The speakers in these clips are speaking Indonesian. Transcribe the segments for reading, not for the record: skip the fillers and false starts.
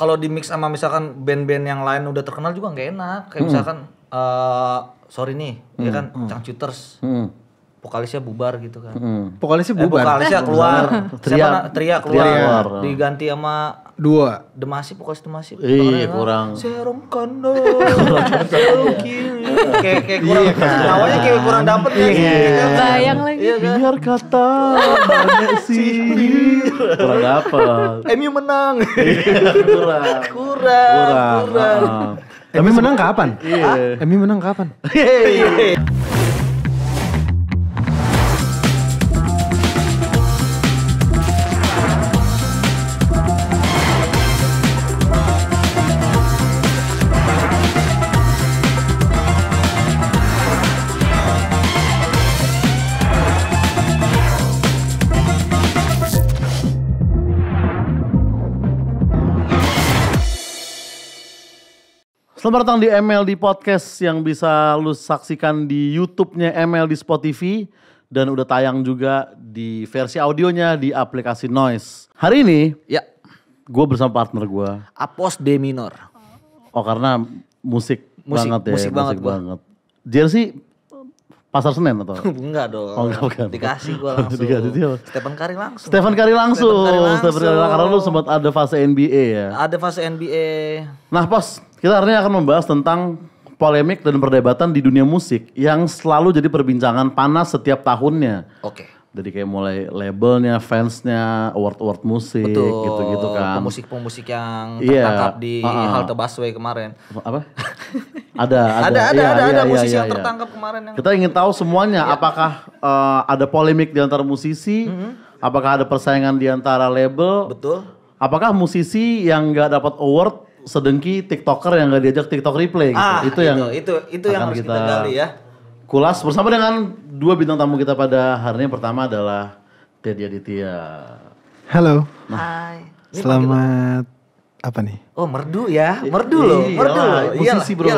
kalau di mix sama misalkan band-band yang lain udah terkenal juga nggak enak. Kayak misalkan sorry nih, ya kan Changcuters. Vokalisnya bubar gitu kan. Vokalisnya bubar. Vokalisnya keluar. Tria keluar. Keluar. Diganti sama Dua. Demasi, vokalis Demasi. Kurang. Serum kanan. Serum kiri. Kayak kurang. Awalnya kayak kurang dapet ya. Bayang lagi. Biar kata banyak sih. Kurang dapet. MU menang. Kurang. Emi menang kapan? Iya. Emi menang kapan? Selamat datang di MLD Podcast yang bisa lu saksikan di YouTube-nya MLD Spotify dan udah tayang juga di versi audionya di aplikasi Noise. Hari ini, Ya, gue bersama partner gue. Apos D minor. Oh karena musik banget ya, musik banget gua. Jersey Pasar Senen atau? Enggak dong. Oh, enggak, bukan. Dikasih gua langsung. Dikasih dia. Stephen Curry langsung. Stephen Curry langsung. Stephen Curry Karena lu sempat ada fase NBA ya. Ada fase NBA. Nah Pos, kita hari ini akan membahas tentang polemik dan perdebatan di dunia musik yang selalu jadi perbincangan panas setiap tahunnya. Oke. Jadi kayak mulai labelnya, fansnya, award musik, Betul. gitu-gitu kan. Pemusik-pemusik yang Iya. tertangkap di halte busway kemarin. Apa? Ada Ada Iya, musisi iya, yang iya. tertangkap kemarin yang Kita ingin tahu semuanya, apakah ada polemik di antara musisi, apakah ada persaingan di antara label, betul. apakah musisi yang nggak dapat award sedengki TikToker yang nggak diajak TikTok replay gitu. Itu yang akan harus kita gali ya. Kulas bersama dengan dua bintang tamu kita pada hari ini. Yang pertama adalah Teddy Aditya. Halo. Hai. Ini Selamat apa nih? Oh merdu ya, merdu loh. Musisi bro.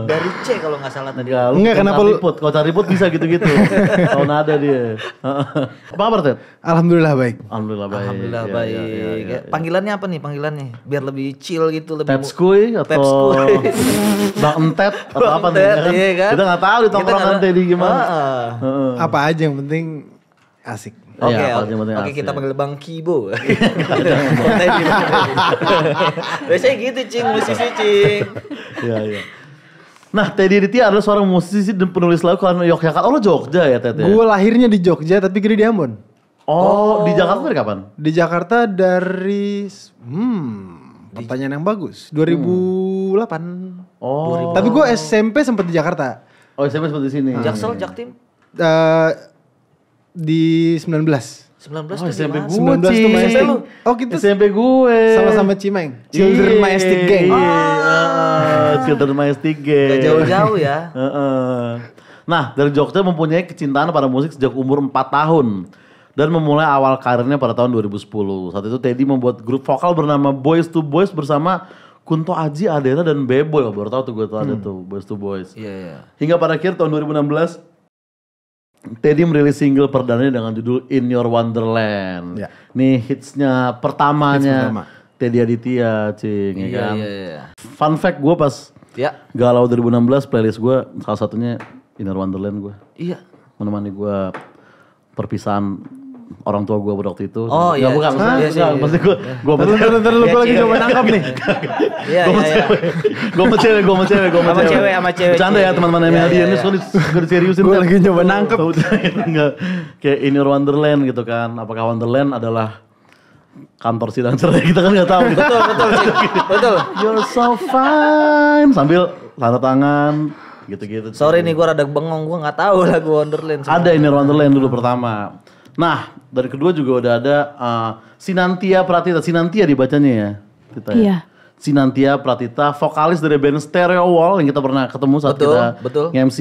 Dari C kalau nggak salah tadi. Enggak, kenapa lu- Kalau cari ribut bisa gitu-gitu. Kalau nada dia. Apa kabar Ted? Alhamdulillah baik. Alhamdulillah baik. Alhamdulillah Iya, baik. iya, iya. Panggilannya apa nih panggilannya? Biar lebih chill gitu, lebih Tetskoy atau Tetskoy. Bang Entet atau apa nih? Entet, Kan? iya kan? Kita nggak tahu di Kita tongkrongan nggak- Teddy gimana. Heeh. Apa aja yang penting asik. Oke, Iya, apa yang penting oke asik. kita panggil Bang Kibo. Biasanya gitu cing, musisi cing. Iya, iya. Nah, Teddy Aditya adalah seorang musisi dan penulis lagu kalau Yogyakarta. Oh, lo Jogja ya, Ted? Gue lahirnya di Jogja tapi gede di Ambon. Oh, di Jakarta dari kapan? Di Jakarta dari pertanyaan yang bagus. 2008. Oh. Tapi gue SMP sempat di Jakarta. Oh, SMP seperti sini. Jaksel, Jaktim, Di 19. 19 Oh, tuh SMP di mana? gue, 19 tuh Cing. Majestic. Oh gitu. SMP gue. Sama-sama Cimeng. Children Majestic Gang. Children Majestic Gang. Gak jauh-jauh ya. Nah, dari Jogja mempunyai kecintaan pada musik sejak umur 4 tahun. Dan memulai awal karirnya pada tahun 2010. Saat itu Teddy membuat grup vokal bernama Boys to Boys bersama Kunto Aji, Adera, dan Beboy. Oh, baru tahu tuh gue tuh ada tuh Boys to Boys. Iya, iya. Hingga pada akhir tahun 2016, Teddy merilis single perdananya dengan judul In Your Wonderland. Ya. Nih hitsnya pertamanya Hits pertama. Teddy Aditya, cing, ya Iya, kan? iya. Fun fact gue pas Ya. galau 2016 playlist gue salah satunya In Your Wonderland gue. Iya. Menemani gue perpisahan orang tua gue pada waktu itu. Oh, iya. Bukan, Iya sih, iya. maksudnya gue Ntar lu gue lagi coba nangkap nih. Iya, iya. gue sama cewek. Sama cewek. Bercanda ya teman-teman Iya, MLD iya, ini iya. soalnya gue diseriusin. Gue lagi coba nangkep. Enggak. Kayak In Your Wonderland gitu kan. Apakah Wonderland adalah kantor sidang cerai, kita kan nggak tahu. Betul, Cing. Betul. You're so fine sambil tanda tangan gitu-gitu. Sorry nih gue rada bengong, gue gak tahu lagu Wonderland. Ada In Your Wonderland dulu pertama. Nah, dari kedua juga udah ada Sinantia Pratita. Sinantia dibacanya ya? Kita ya? Iya. Sinantia Pratita, vokalis dari band Stereo Wall yang kita pernah ketemu saat kita nge-MC.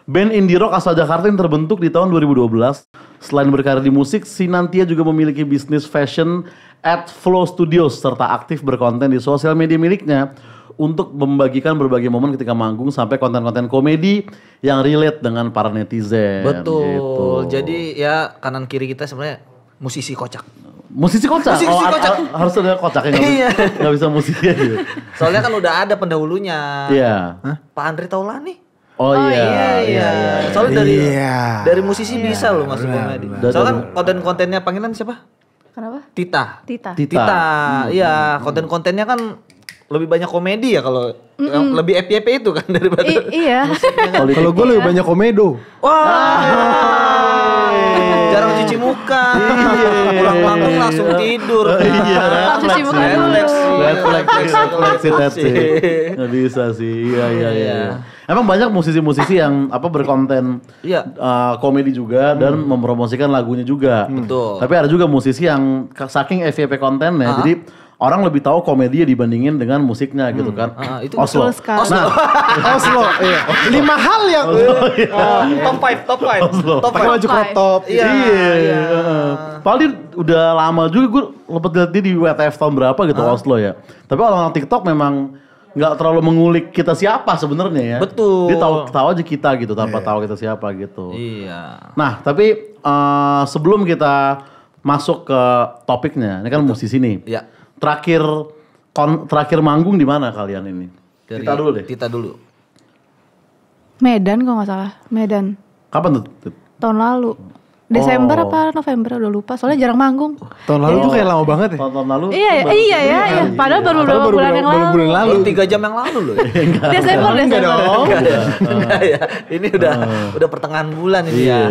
Band indie rock asal Jakarta yang terbentuk di tahun 2012. Selain berkarir di musik, Sinantia juga memiliki bisnis fashion at Flow Studios serta aktif berkonten di sosial media miliknya untuk membagikan berbagai momen ketika manggung sampai konten-konten komedi yang relate dengan para netizen. Betul. Gitu. Jadi ya kanan kiri kita sebenarnya musisi kocak. Musisi kocak. Musisi kocak. Harus ada kocaknya nggak bisa musisi aja. Soalnya kan udah ada pendahulunya. Iya. Pak Andre Taulani. Oh iya. Soalnya Iya. dari musisi bisa loh masuk komedi. Soalnya kan konten-kontennya panggilan siapa? Kenapa? Tita. Tita. Iya, konten-kontennya kan lebih banyak komedi ya kalau yang lebih FYP itu kan daripada Iya. Kalau gue lebih banyak komedo. jarang cuci muka. Pulang manggung langsung tidur. Langsung cuci muka dulu. Refleksi. Nggak bisa sih. Iya. Emang banyak musisi-musisi yang berkonten komedi juga dan mempromosikan lagunya juga. Betul. Tapi ada juga musisi yang saking FYP kontennya, jadi orang lebih tahu komedinya dibandingin dengan musiknya gitu kan. Itu Oslo. betul sekali. Nah, Oslo, iya. 5 hal yang top 5. baju crop top. Iya. Padahal dia udah lama juga, gue lepet liat dia di WTF tahun berapa gitu Oslo ya. Tapi orang TikTok memang nggak terlalu mengulik kita siapa sebenarnya ya. Betul. Dia tahu aja kita gitu tanpa tahu kita siapa gitu. Iya. Nah tapi sebelum kita masuk ke topiknya, ini kan musisi nih. Iya. Terakhir manggung di mana kalian ini? Kita dulu deh. Tita dulu. Medan kalau nggak salah. Medan. Kapan tuh? Tahun lalu. Desember apa November udah lupa. Soalnya jarang manggung. Tahun lalu tuh kayak lama banget ya. Tahun lalu? Iya. Padahal baru beberapa bulan yang lalu. bulan lalu. 3 jam yang lalu loh. Desember. Enggak ya. Ini udah pertengahan bulan ini ya.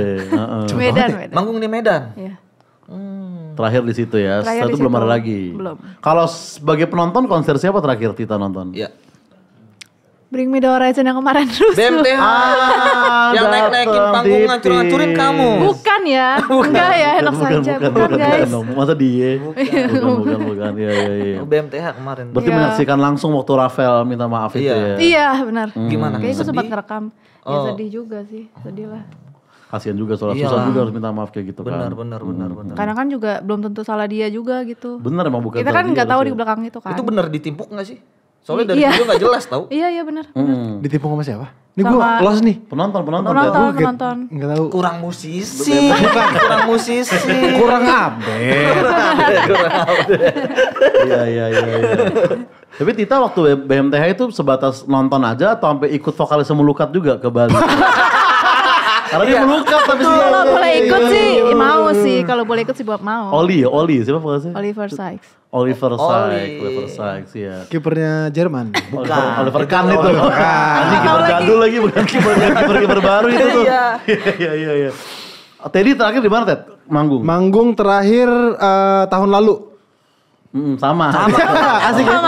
Medan. Manggung di Medan. Iya. Terakhir di situ ya. Terakhir Setelah itu di belum situ. ada lagi. Belum. Kalau sebagai penonton konser siapa terakhir Tita nonton? Iya. Bring Me The Horizon yang kemarin rusuh. BMTH. Yang naik-naikin panggung ngancur-ngancurin kamu. Bukan ya. Enggak ya, enak saja. Bukan guys. Masa dia? Bukan. Iya. BMTH kemarin. Berarti Iya. menyaksikan langsung waktu Rafael minta maaf itu ya. Iya benar. Gimana? Kayaknya gue sempat Sedih? ngerekam. Ya sedih juga sih. Sedih lah. Kasian juga soalnya Iyalah. susah juga harus minta maaf kayak gitu kan. Benar. Karena kan juga belum tentu salah dia juga gitu. Bener emang bukan. Kita kan salah nggak dia tahu di harusnya. belakang itu kan. Itu bener ditimpuk gak sih? Soalnya dari Iya. video gak jelas tau. Iya benar. Ditipu sama siapa? Ini gue Sama- lost nih. Penonton. Penonton. Enggak tahu. Kurang musisi. Kurang musisi. Kurang update. Iya. Tapi Tita waktu BMTH itu sebatas nonton aja atau sampai ikut vokalis melukat juga ke Bali? Karena dia melukat tapi Kalau boleh ikut sih mau sih. Kalau boleh ikut sih buat mau. Oli siapa vokalisnya? Oliver Sykes. Oliver Sykes ya. Kipernya Jerman. Oliver Kahn itu. Ini kiper jadul lagi bukan kiper baru itu tuh. Iya. Teddy terakhir di mana Ted? Manggung. Manggung terakhir tahun lalu. Sama. Asik ya?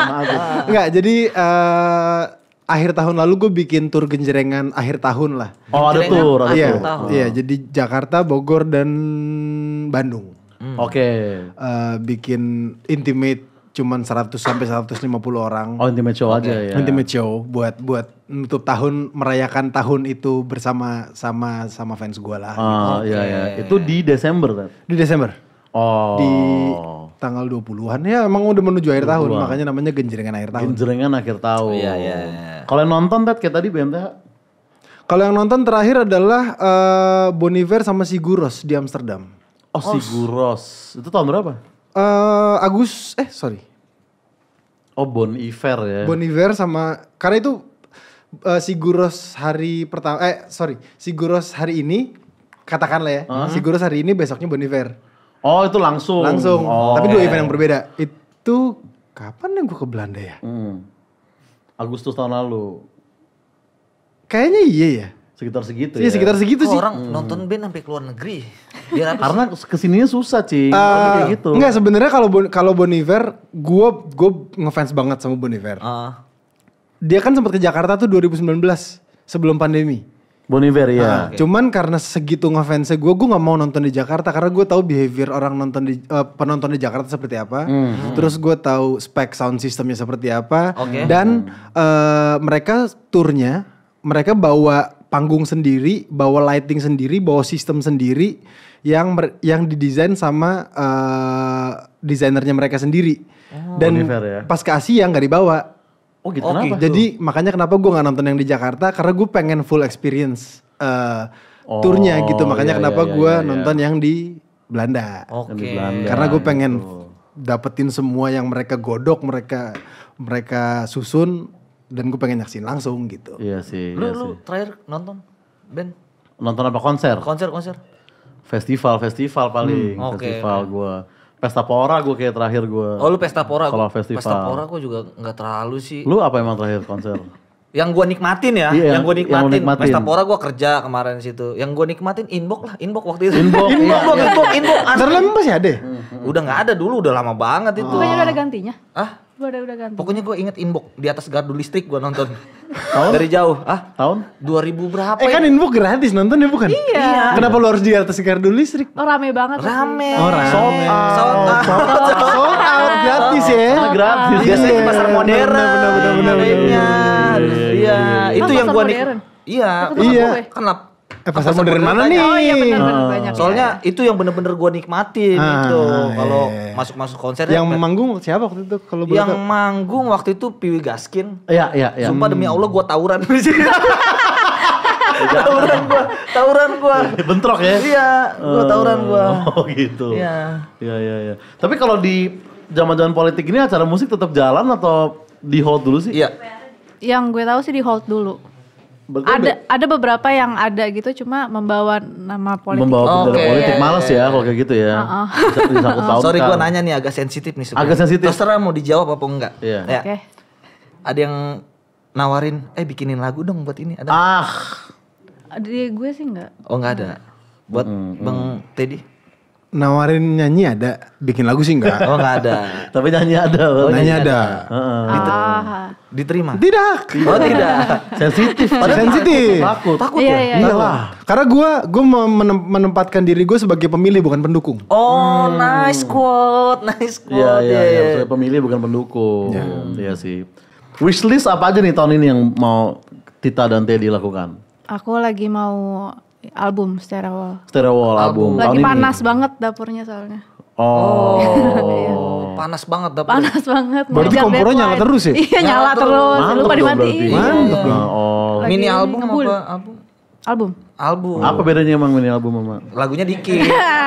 Enggak, jadi akhir tahun lalu gue bikin tur genjrengan akhir tahun lah. Oh ada tur. Iya, jadi Jakarta, Bogor, dan Bandung. Oke. Bikin intimate cuman 100 sampai 150 orang. Oh intimate show aja ya. Intimate show buat nutup tahun, merayakan tahun itu bersama sama fans gue lah. Iya. Itu di Desember kan? Di Desember. Oh. Di tanggal 20-an ya, emang udah menuju akhir tahun, makanya namanya genjrengan akhir tahun. Genjrengan akhir tahun. Iya. Kalau yang nonton Ted kayak tadi BMTH? Kalau yang nonton terakhir adalah Bon Iver sama Siguros di Amsterdam. Oh Siguros. Itu tahun berapa? Sorry. Oh Bon Iver ya. Bon Iver sama, karena itu Siguros hari pertama, Siguros hari ini, katakanlah ya, Siguros hari ini besoknya Bon Iver. Oh itu langsung. Oh. Tapi 2 event yang berbeda. Itu kapan yang gue ke Belanda ya? Agustus tahun lalu. Kayaknya iya ya. Sekitar segitu Iya ya. sekitar segitu sih. Orang nonton band sampai keluar negeri. Biar apa sih? Karena kesininya susah Cing. Kayak gitu. Enggak, sebenarnya kalau Bon Iver, gue ngefans banget sama Bon Iver. Dia kan sempat ke Jakarta tuh 2019 sebelum pandemi. Bon Iver ya. Cuman karena segitu ngefansnya gue gak mau nonton di Jakarta karena gue tahu behavior orang penonton di Jakarta seperti apa. Terus gue tahu spek sound systemnya seperti apa. Dan mereka turnya, mereka bawa panggung sendiri, bawa lighting sendiri, bawa sistem sendiri yang didesain sama desainernya mereka sendiri. Dan Bon Iver ya. pas ke Asia nggak dibawa. Oh gitu kenapa? Jadi makanya kenapa gue nggak nonton yang di Jakarta, karena gue pengen full experience turnya gitu. Makanya kenapa gue nonton yang di Belanda. Oke. Di Belanda, Karena gue pengen gitu. dapetin semua yang mereka godok, mereka susun, dan gue pengen nyaksin langsung gitu. Iya sih. Lu iya sih. terakhir nonton band Nonton apa konser? konser? Festival paling. Oke, Festival gue. Pesta Pora gue kayak terakhir gue. Oh lu Pesta Pora. Kalau festival. Pesta Pora gue juga nggak terlalu sih. Lu apa emang terakhir konser? Yang gue nikmatin ya, Iya, yang gue yang lu nikmatin. nikmatin. Pesta Pora gue kerja kemarin di situ. Yang gue nikmatin Inbox waktu itu. Inbox, Inbox. Ntar lama masih ada? Udah nggak ada dulu, udah lama banget itu. Bukannya udah ada gantinya? Ah, Udah ganti. pokoknya gue inget Inbox di atas gardu listrik gue nonton. Dari jauh. Ah, Tahun? 2000 berapa? Kan ya? info gratis nonton ya bukan? Iya. Kenapa lu harus di atas gardu listrik? Oh rame banget. Rame. Oh, rame. Sold out. Sold out gratis ya? Karena gratis. Biasanya di pasar modern. bener. Adanya. Iya, itu Oh, yang pasar gue modern? Iya. Iya. Kan Pasar modern mana nih? Oh iya benar banyak. Soalnya itu yang bener-bener gue nikmatin itu. Kalau iya. masuk konser Yang manggung siapa waktu itu kalau boleh yang tahu? manggung waktu itu Piwi Gaskin. Iya. Sumpah demi Allah gue tawuran di sini. tawuran gue. Bentrok ya? Iya, gue tawuran gue. Oh gitu. Iya. Iya. Tapi kalau di zaman-zaman politik ini acara musik tetap jalan atau di hold dulu sih? Iya. Yang gue tahu sih di hold dulu. Ada beberapa yang ada gitu cuma membawa nama politik. Membawa bendera Oke. politik males ya kalau kayak gitu ya. Bisa disangkut pautkan. Sorry gue nanya nih agak sensitif nih sebenarnya. Agak sensitif. Terserah mau dijawab apa enggak. Iya. Ya. Oke. Ada yang nawarin, bikinin lagu dong buat ini. Ada? Di gue sih enggak. Oh nggak ada. Buat Bang Teddy? Nawarin nyanyi ada, bikin lagu sih enggak. Oh nggak ada. Tapi nyanyi ada. Bang. Nyanyi ada. Diterima? Tidak. Oh tidak. Sensitif. Sensitif. Takut Iya, ya? iya. Iyalah. Karena gue menempatkan diri gue sebagai pemilih bukan pendukung. Oh nice quote. Iya. Maksudnya pemilih bukan pendukung. Iya sih. Wishlist apa aja nih tahun ini yang mau Tita dan Teddy lakukan? Aku lagi mau album Stereo Wall. Stereo Wall album. Lagi tahun panas ini. banget dapurnya soalnya. Oh, panas banget dapur. Panas banget. Berarti ngejar kompornya nyala deadline. terus ya? Iya nyala Nyala terus. Mantap Lupa dong dimatiin. berarti. Mantap dong. Oh. Lagi Mini album ngebul. apa? Album? Album. Album. Apa bedanya emang mini album sama? Lagunya dikit.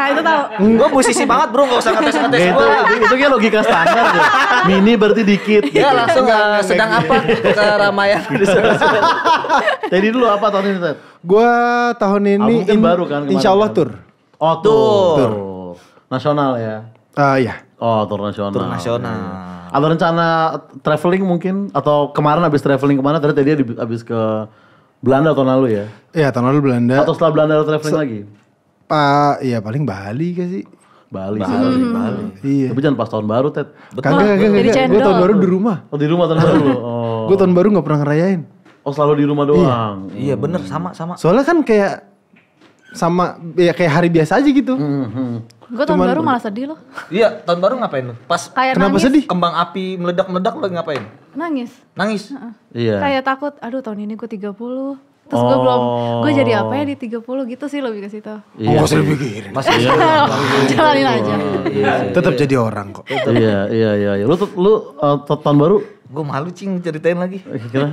Itu tahu. Gue musisi banget bro, gak usah ngetes-ngetes Ya, gue. itu kayak logika standar ya. Mini berarti dikit. Ya langsung sedang apa ke Ramayana. Teddy dulu apa tahun ini Ted? Gue tahun ini Album kan baru kan kemarin insya Allah kan? tur. Oh tur. Nasional ya. Ya. Oh tur nasional. Tur nasional. Ada rencana traveling mungkin? Atau kemarin habis traveling kemana? Tadi dia habis ke Belanda tahun lalu ya? Iya tahun lalu Belanda. Atau setelah Belanda ada traveling lagi? Iya paling Bali kan sih. Bali. Iya. Tapi jangan pas tahun baru Ted. Kagak. Jadi Gue cendol. tahun baru di rumah. Oh di rumah tahun baru. Oh. Gue tahun baru gak pernah ngerayain. Oh selalu di rumah doang. Iya bener sama. Soalnya kan kayak kayak hari biasa aja gitu. Gue tahun baru malah sedih loh. Iya tahun baru ngapain lu? Pas Kayak Kenapa nangis. sedih? kembang api meledak-meledak lu lagi ngapain? Nangis. Nangis? Iya. Kayak takut, aduh tahun ini gue 30. Terus gue jadi apa ya di 30 gitu sih lebih ke situ. Iya. Gak usah dipikirin. Masih Jalanin aja. Tetap jadi orang kok. Iya. Lu tahun baru gue malu cing ceritain lagi. kira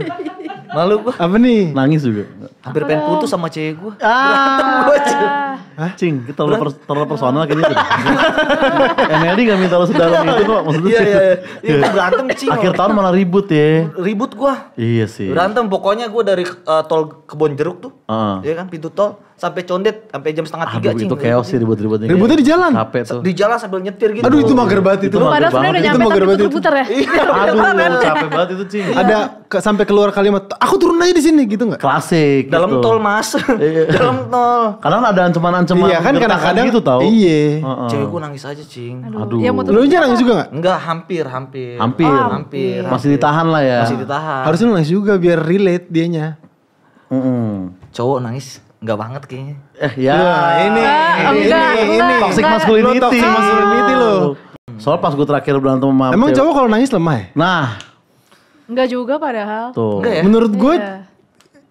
Malu gue. Apa nih? nangis juga. Hampir pengen putus sama cewek gue. Cing, kita terlalu personal kayaknya. MLD gak minta lu sedalam itu kok maksudnya. Iya gua berantem cing. Akhir tahun malah ribut ya. Ribut gue. Iya sih. Berantem pokoknya gue dari tol Kebon Jeruk tuh. Heeh. Iya kan pintu tol sampai Condet sampai jam setengah 3 Aduh cing. itu chaos sih ribut-ributnya. Ributnya di jalan? Capek tuh. Di jalan sambil nyetir gitu. Aduh itu mager banget itu. mager Padahal sebenarnya udah banget. Itu nyampe mager tapi banget itu. puter-puter ya. Aduh capek banget itu Cing. Ada sampai keluar kalimat, aku turun aja di sini gitu nggak? Klasik Dalam gitu. tol mas. Dalam tol. Kadang ada ancaman-ancaman Iya kan gertakan kadang-kadang gitu tau. Iya. Heeh. Cewek gue nangis aja cing. Aduh. Ya mau Lu aja nangis juga nggak? Enggak hampir. Hampir. Masih ditahan lah ya. Masih ditahan. Harusnya lu nangis juga biar relate dianya. Cowok nangis enggak banget kayaknya. Ya. Enggak. Toxic enggak. masculinity. Lu toxic masculinity lu. Soal pas gue terakhir berantem sama Emang cewek- cowok kalau nangis lemah ya? Nah, Enggak juga padahal. tuh. Enggak ya? Menurut gue Iya.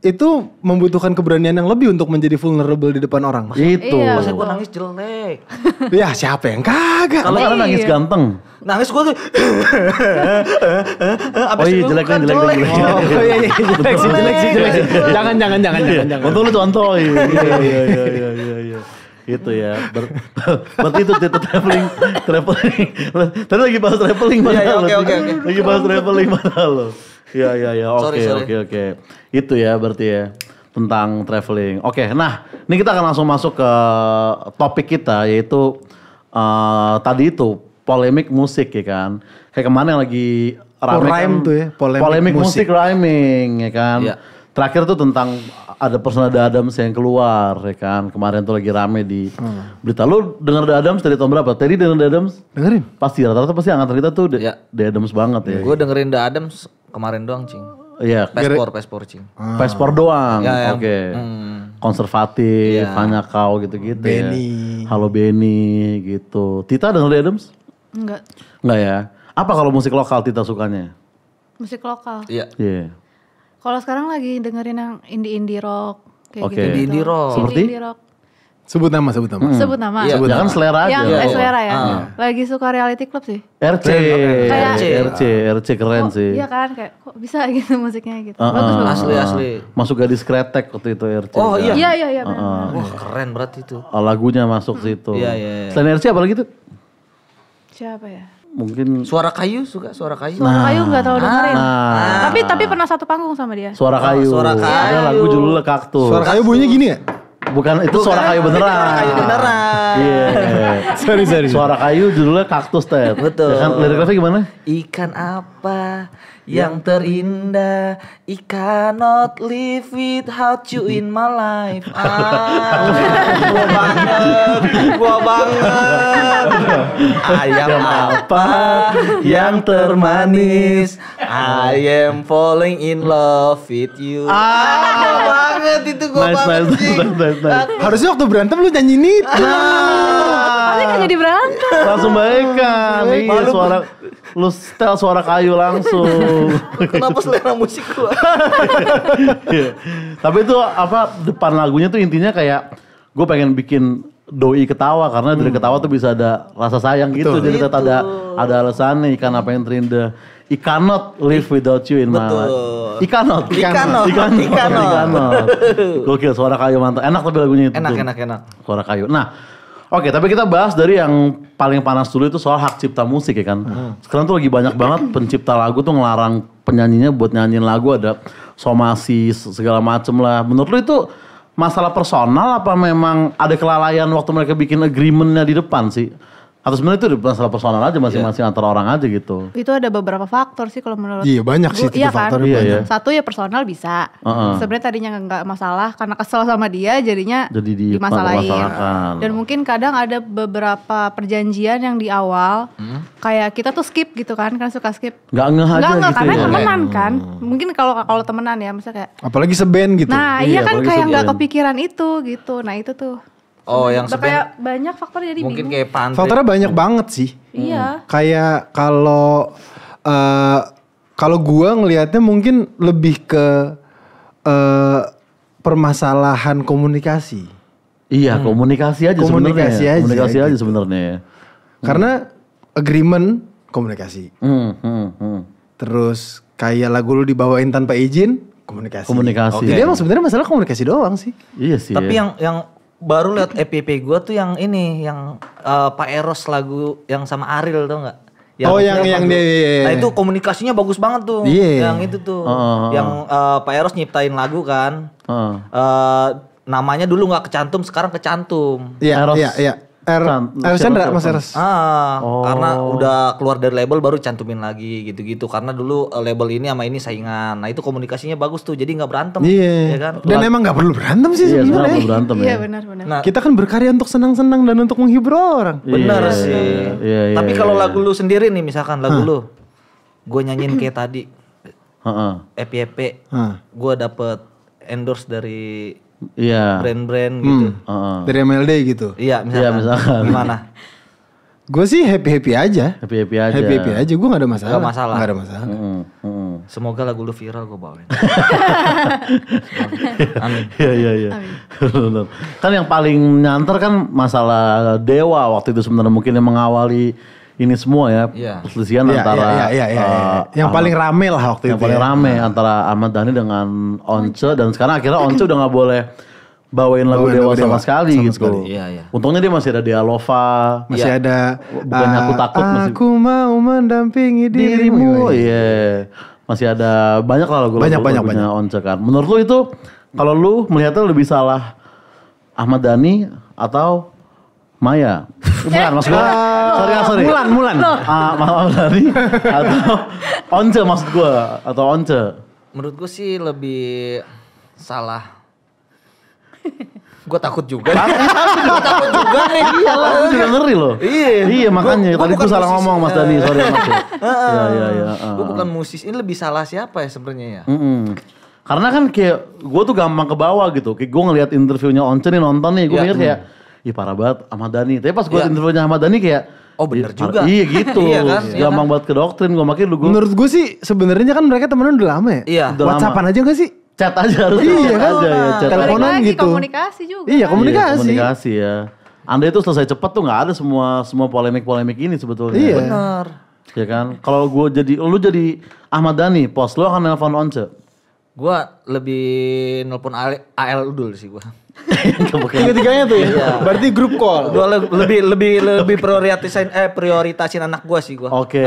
itu membutuhkan keberanian yang lebih untuk menjadi vulnerable di depan orang. Itu. Iya. Masa gue nangis jelek. Ya siapa yang kagak? Kalau karena nangis ganteng. Nangis gue tuh. Oh iya jelek kan jelek. Oh iya jelek sih. Jangan. Untung lu contoh. Iya. Itu ya. Berarti itu traveling. Tadi lagi bahas traveling mana lo? Oke. Lagi bahas traveling mana lo? Ya. Oke. Itu ya berarti ya. Tentang traveling. Oke, nah ini kita akan langsung masuk ke topik kita yaitu tadi itu polemik musik ya kan. Kayak kemarin yang lagi rame rhyme kan, tuh ya, polemik musik rhyming ya kan. Iya. Terakhir tuh tentang ada personal The Adams yang keluar ya kan. Kemarin tuh lagi rame di berita. Lu denger The Adams dari tahun berapa? Tadi denger The Adams? Dengerin. Pasti rata-rata pasti angkatan kita tuh Iya. The Adams banget ya. Gue dengerin The Adams kemarin doang, Cing. Iya. Pespor, Cing. Pespor doang. Ya, Oke. Konservatif, Iya. hanya kau gitu-gitu Benny. ya. Halo Benny gitu. Tita denger The Adams? Enggak. Enggak ya. Apa kalau musik lokal Tita sukanya? Musik lokal. Iya. Iya. Kalau sekarang lagi dengerin yang indie rock kayak Oke. gitu. Indie rock. Seperti? Indie rock. Sebut nama. Sebut nama. Iya. Jangan selera aja. Yang selera ya. Lagi suka Reality Club sih. RC. RC keren sih. Iya kan kayak kok bisa gitu musiknya gitu. Bagus. Asli. Masuk Gadis Kretek waktu itu RC. Oh, kan. iya. Iya benar. Wah, keren berarti itu. Lagunya masuk situ. Iya. Selain RC apa lagi tuh? Siapa ya? Mungkin Suara kayu suka suara kayu. Suara Kayu nggak terlalu dengerin. Nah. Tapi pernah satu panggung sama dia. Suara Kayu. Suara Kayu. Ada lagu judulnya Kaktus. Suara kayu bunyinya gini ya? Bukan itu Suara Kayu beneran. Kayu beneran. Iya. Sorry. Suara Kayu judulnya Kaktus Ted. Betul. Ya kan liriknya gimana? Ikan apa yang terindah, I cannot live without you in my life. Gua banget. Ayam apa yang termanis, I am falling in love with you. Gua banget itu gua banget sih. Nice. Harusnya waktu berantem lu nyanyiin itu. Pasti kan jadi berantem. Langsung baikan. Iya, suara lu setel Suara Kayu langsung. Kenapa selera musik gua? Iya. Tapi itu apa depan lagunya tuh intinya kayak gue pengen bikin doi ketawa karena dari ketawa tuh bisa ada rasa sayang gitu. Jadi tetap ada alasannya ikan apa yang terindah. I cannot live without you in my life. I cannot. Gokil Suara Kayu mantap. Enak tapi lagunya itu. Enak. Suara Kayu. Nah, oke, tapi kita bahas dari yang paling panas dulu itu soal hak cipta musik ya kan. Sekarang tuh lagi banyak banget pencipta lagu tuh ngelarang penyanyinya buat nyanyiin lagu, ada somasi segala macem lah. Menurut lu itu masalah personal apa memang ada kelalaian waktu mereka bikin agreementnya di depan sih? Atau sebenarnya itu masalah personal aja masing-masing antara orang aja gitu? Itu ada beberapa faktor sih kalau menurut. Iya banyak sih itu Iya kan? faktornya banyak. Iya. Satu ya personal bisa. Sebenarnya tadinya nggak masalah karena kesel sama dia jadinya Jadi dimasalahin. dimasalahkan. Dan mungkin kadang ada beberapa perjanjian yang di awal kayak kita tuh skip gitu kan suka skip. Nggak ngeh aja Nggak gitu karena ya? temenan kan. Mungkin kalau temenan ya misalnya kayak. Apalagi seband gitu. Nah Iya, iya kan apalagi kayak nggak seband. kepikiran itu gitu. Nah itu tuh. Oh, yang Udah kayak banyak faktor jadi mungkin bingung. kayak pantai. Faktornya banyak banget sih. Iya. Kayak kalau gua ngelihatnya mungkin lebih ke permasalahan komunikasi. Iya, komunikasi aja Komunikasi sebenarnya. aja Komunikasi aja gitu. sebenarnya. Karena agreement komunikasi. Terus kayak lagu lu dibawain tanpa izin komunikasi. Komunikasi. Jadi emang sebenarnya masalah komunikasi doang sih. Iya sih. Tapi ya. yang baru lihat EPP gua tuh yang ini, yang Pak Eros lagu yang sama Ariel tau nggak? Yang dia. Nah itu komunikasinya bagus banget tuh. Iya. Yang itu tuh. Yang Pak Eros nyiptain lagu kan. Namanya dulu nggak kecantum, sekarang kecantum. Iya, Eros. iya. Eros Chandra, Mas Eros. Karena udah keluar dari label baru cantumin lagi gitu-gitu. Karena dulu label ini sama ini saingan. Nah itu komunikasinya bagus tuh, jadi nggak berantem. Iya. Ya kan? Dan emang nggak perlu berantem sih Iya, sebenarnya sebenarnya. perlu berantem ya. Iya benar. Nah, Kita kan berkarya untuk senang-senang dan untuk menghibur orang. bener Iya, sih. iya, Tapi iya, kalau iya. lagu lu sendiri nih, misalkan lagu lu, gue nyanyiin kayak tadi, Heeh. EPP, Hah. gue dapet endorse dari Iya. brand-brand gitu. Heeh. Dari MLD gitu. Iya, misalkan. Iya, misalkan. Gimana? Gue sih happy-happy aja. Happy aja. Happy aja, gue gak ada masalah. Nggak masalah. Gak ada masalah. Semoga lagu lu viral gue bawain. Amin. Iya. Benar. Kan yang paling nyanter kan masalah Dewa waktu itu sebenarnya mungkin yang mengawali ini semua ya. Iya. Perselisihan Iya, antara iya. Yang paling rame lah waktu yang itu. paling ya. rame antara Ahmad Dhani dengan Once dan sekarang akhirnya Once udah nggak boleh bawain lagu Dewa sama sekali gitu. Iya. Untungnya dia masih ada Dialova, masih ada bukannya Aku Takut masih. Aku mau mendampingi dirimu. Iya. Masih ada banyak lah lagu-lagunya Once kan. Menurut lu itu kalau lu melihatnya lebih salah Ahmad Dhani atau Maya? Bukan, maksud gue. Sorry. Mulan. Ahmad Dhani atau Once maksud gue. Atau Once. Menurut gue sih lebih salah. Gue takut juga. Gue takut juga nih. Iya lah, gue juga ngeri loh. Iya makanya. Tadi gue salah ngomong Mas Dhani, sorry Mas. Iya. Gue bukan musisi, ini lebih salah siapa ya sebenarnya ya? Karena kan kayak gue tuh gampang ke bawah gitu. Kayak gue ngeliat interviewnya Once nih nonton nih. Gue mikir kayak, ih parah banget Ahmad Dhani. Tapi pas gue interviewnya Ahmad Dhani kayak, oh bener juga. Iya gitu. Iya kan? Gampang banget ke doktrin. Gue makin lu Menurut gue sih sebenarnya kan mereka temenan udah lama ya. Iya. WhatsAppan aja gak sih? Chat aja harus. Iya kan? Chat teleponan gitu. Komunikasi juga. Iya kan? komunikasi ya. Anda itu selesai cepat tuh nggak ada semua polemik ini sebetulnya. Iya. Benar. Ya kan? Kalau lu jadi Ahmad Dhani, pos lu akan nelpon Once. Gue lebih nelpon AL dulu sih gue. Tiga-tiganya tuh ya. Berarti grup call. Gue lebih prioritasin anak gue sih gue. Oke.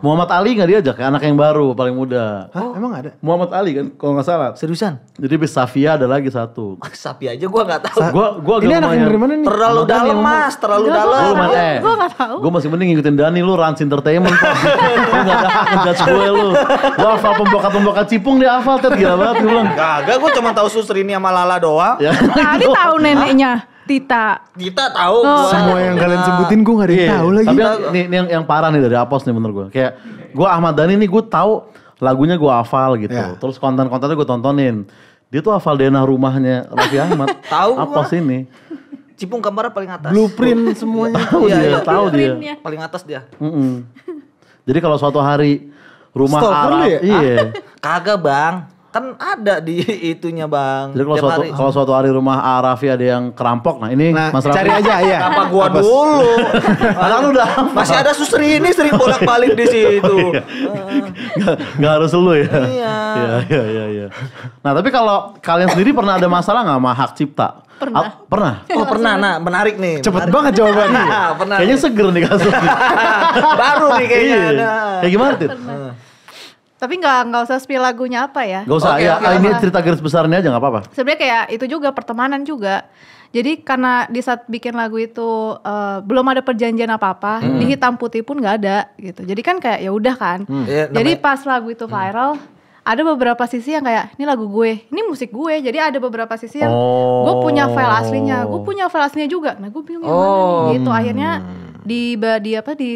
Muhammad Ali nggak diajak ya? Anak yang baru paling muda. Hah? Emang ada? Muhammad Ali kan kalau nggak salah. Seriusan? Jadi bis Safia ada lagi satu. Sapi aja gue nggak tahu. Gua ini anak yang dari mana nih? Terlalu dalam mas, terlalu dalam. Gue gak tahu. Gue masih mending ngikutin Dhani, lu Rans Entertainment. Lu gak ada ngejudge gue lu. Lu hafal pembokat Cipung dia hafal, Ted gila banget gue bilang. Kagak, gue cuma tahu Susrini sama Lala doang. Ya. Tadi tahu neneknya Tita. Kita tahu. Semua yang kalian sebutin gue gak ada yang tahu lagi. Tapi ini yang parah nih dari Apos nih menurut gue. Kayak gue Ahmad Dhani nih gue tahu lagunya gue hafal gitu. Terus konten-kontennya gue tontonin. Dia tuh hafal denah rumahnya Raffi Ahmad. Tahu Apos ini. Cipung kamarnya paling atas. Blueprint semuanya. Tahu dia. Paling atas dia. Jadi kalau suatu hari rumah Stalker Arab, ya? iya. Kagak bang, kan ada di itunya bang. Jadi kalau suatu hari rumah Arafi ada yang kerampok, nah ini Mas Raffi. Cari aja ya. Apa gua dulu? Kan udah Masih ada Susri ini sering bolak-balik di situ. Gak harus lu ya. Iya. Nah tapi kalau kalian sendiri pernah ada masalah nggak sama hak cipta? Pernah. Oh pernah, nah menarik nih. Cepet banget jawabannya. Pernah. Kayaknya seger nih kasusnya. Baru nih kayaknya. Iya. Nah. Kayak gimana Tit? Tapi nggak usah spill lagunya apa ya. Gak usah, ini cerita garis besarnya aja gak apa-apa. Sebenarnya kayak itu juga pertemanan juga. Jadi karena di saat bikin lagu itu belum ada perjanjian apa-apa, di hitam putih pun nggak ada gitu. Jadi kan kayak ya udah kan. Jadi pas lagu itu viral, ada beberapa sisi yang kayak ini lagu gue, ini musik gue. Jadi ada beberapa sisi yang gue punya file aslinya, gue punya file aslinya juga. Nah gue bingung yang mana nih gitu. Akhirnya di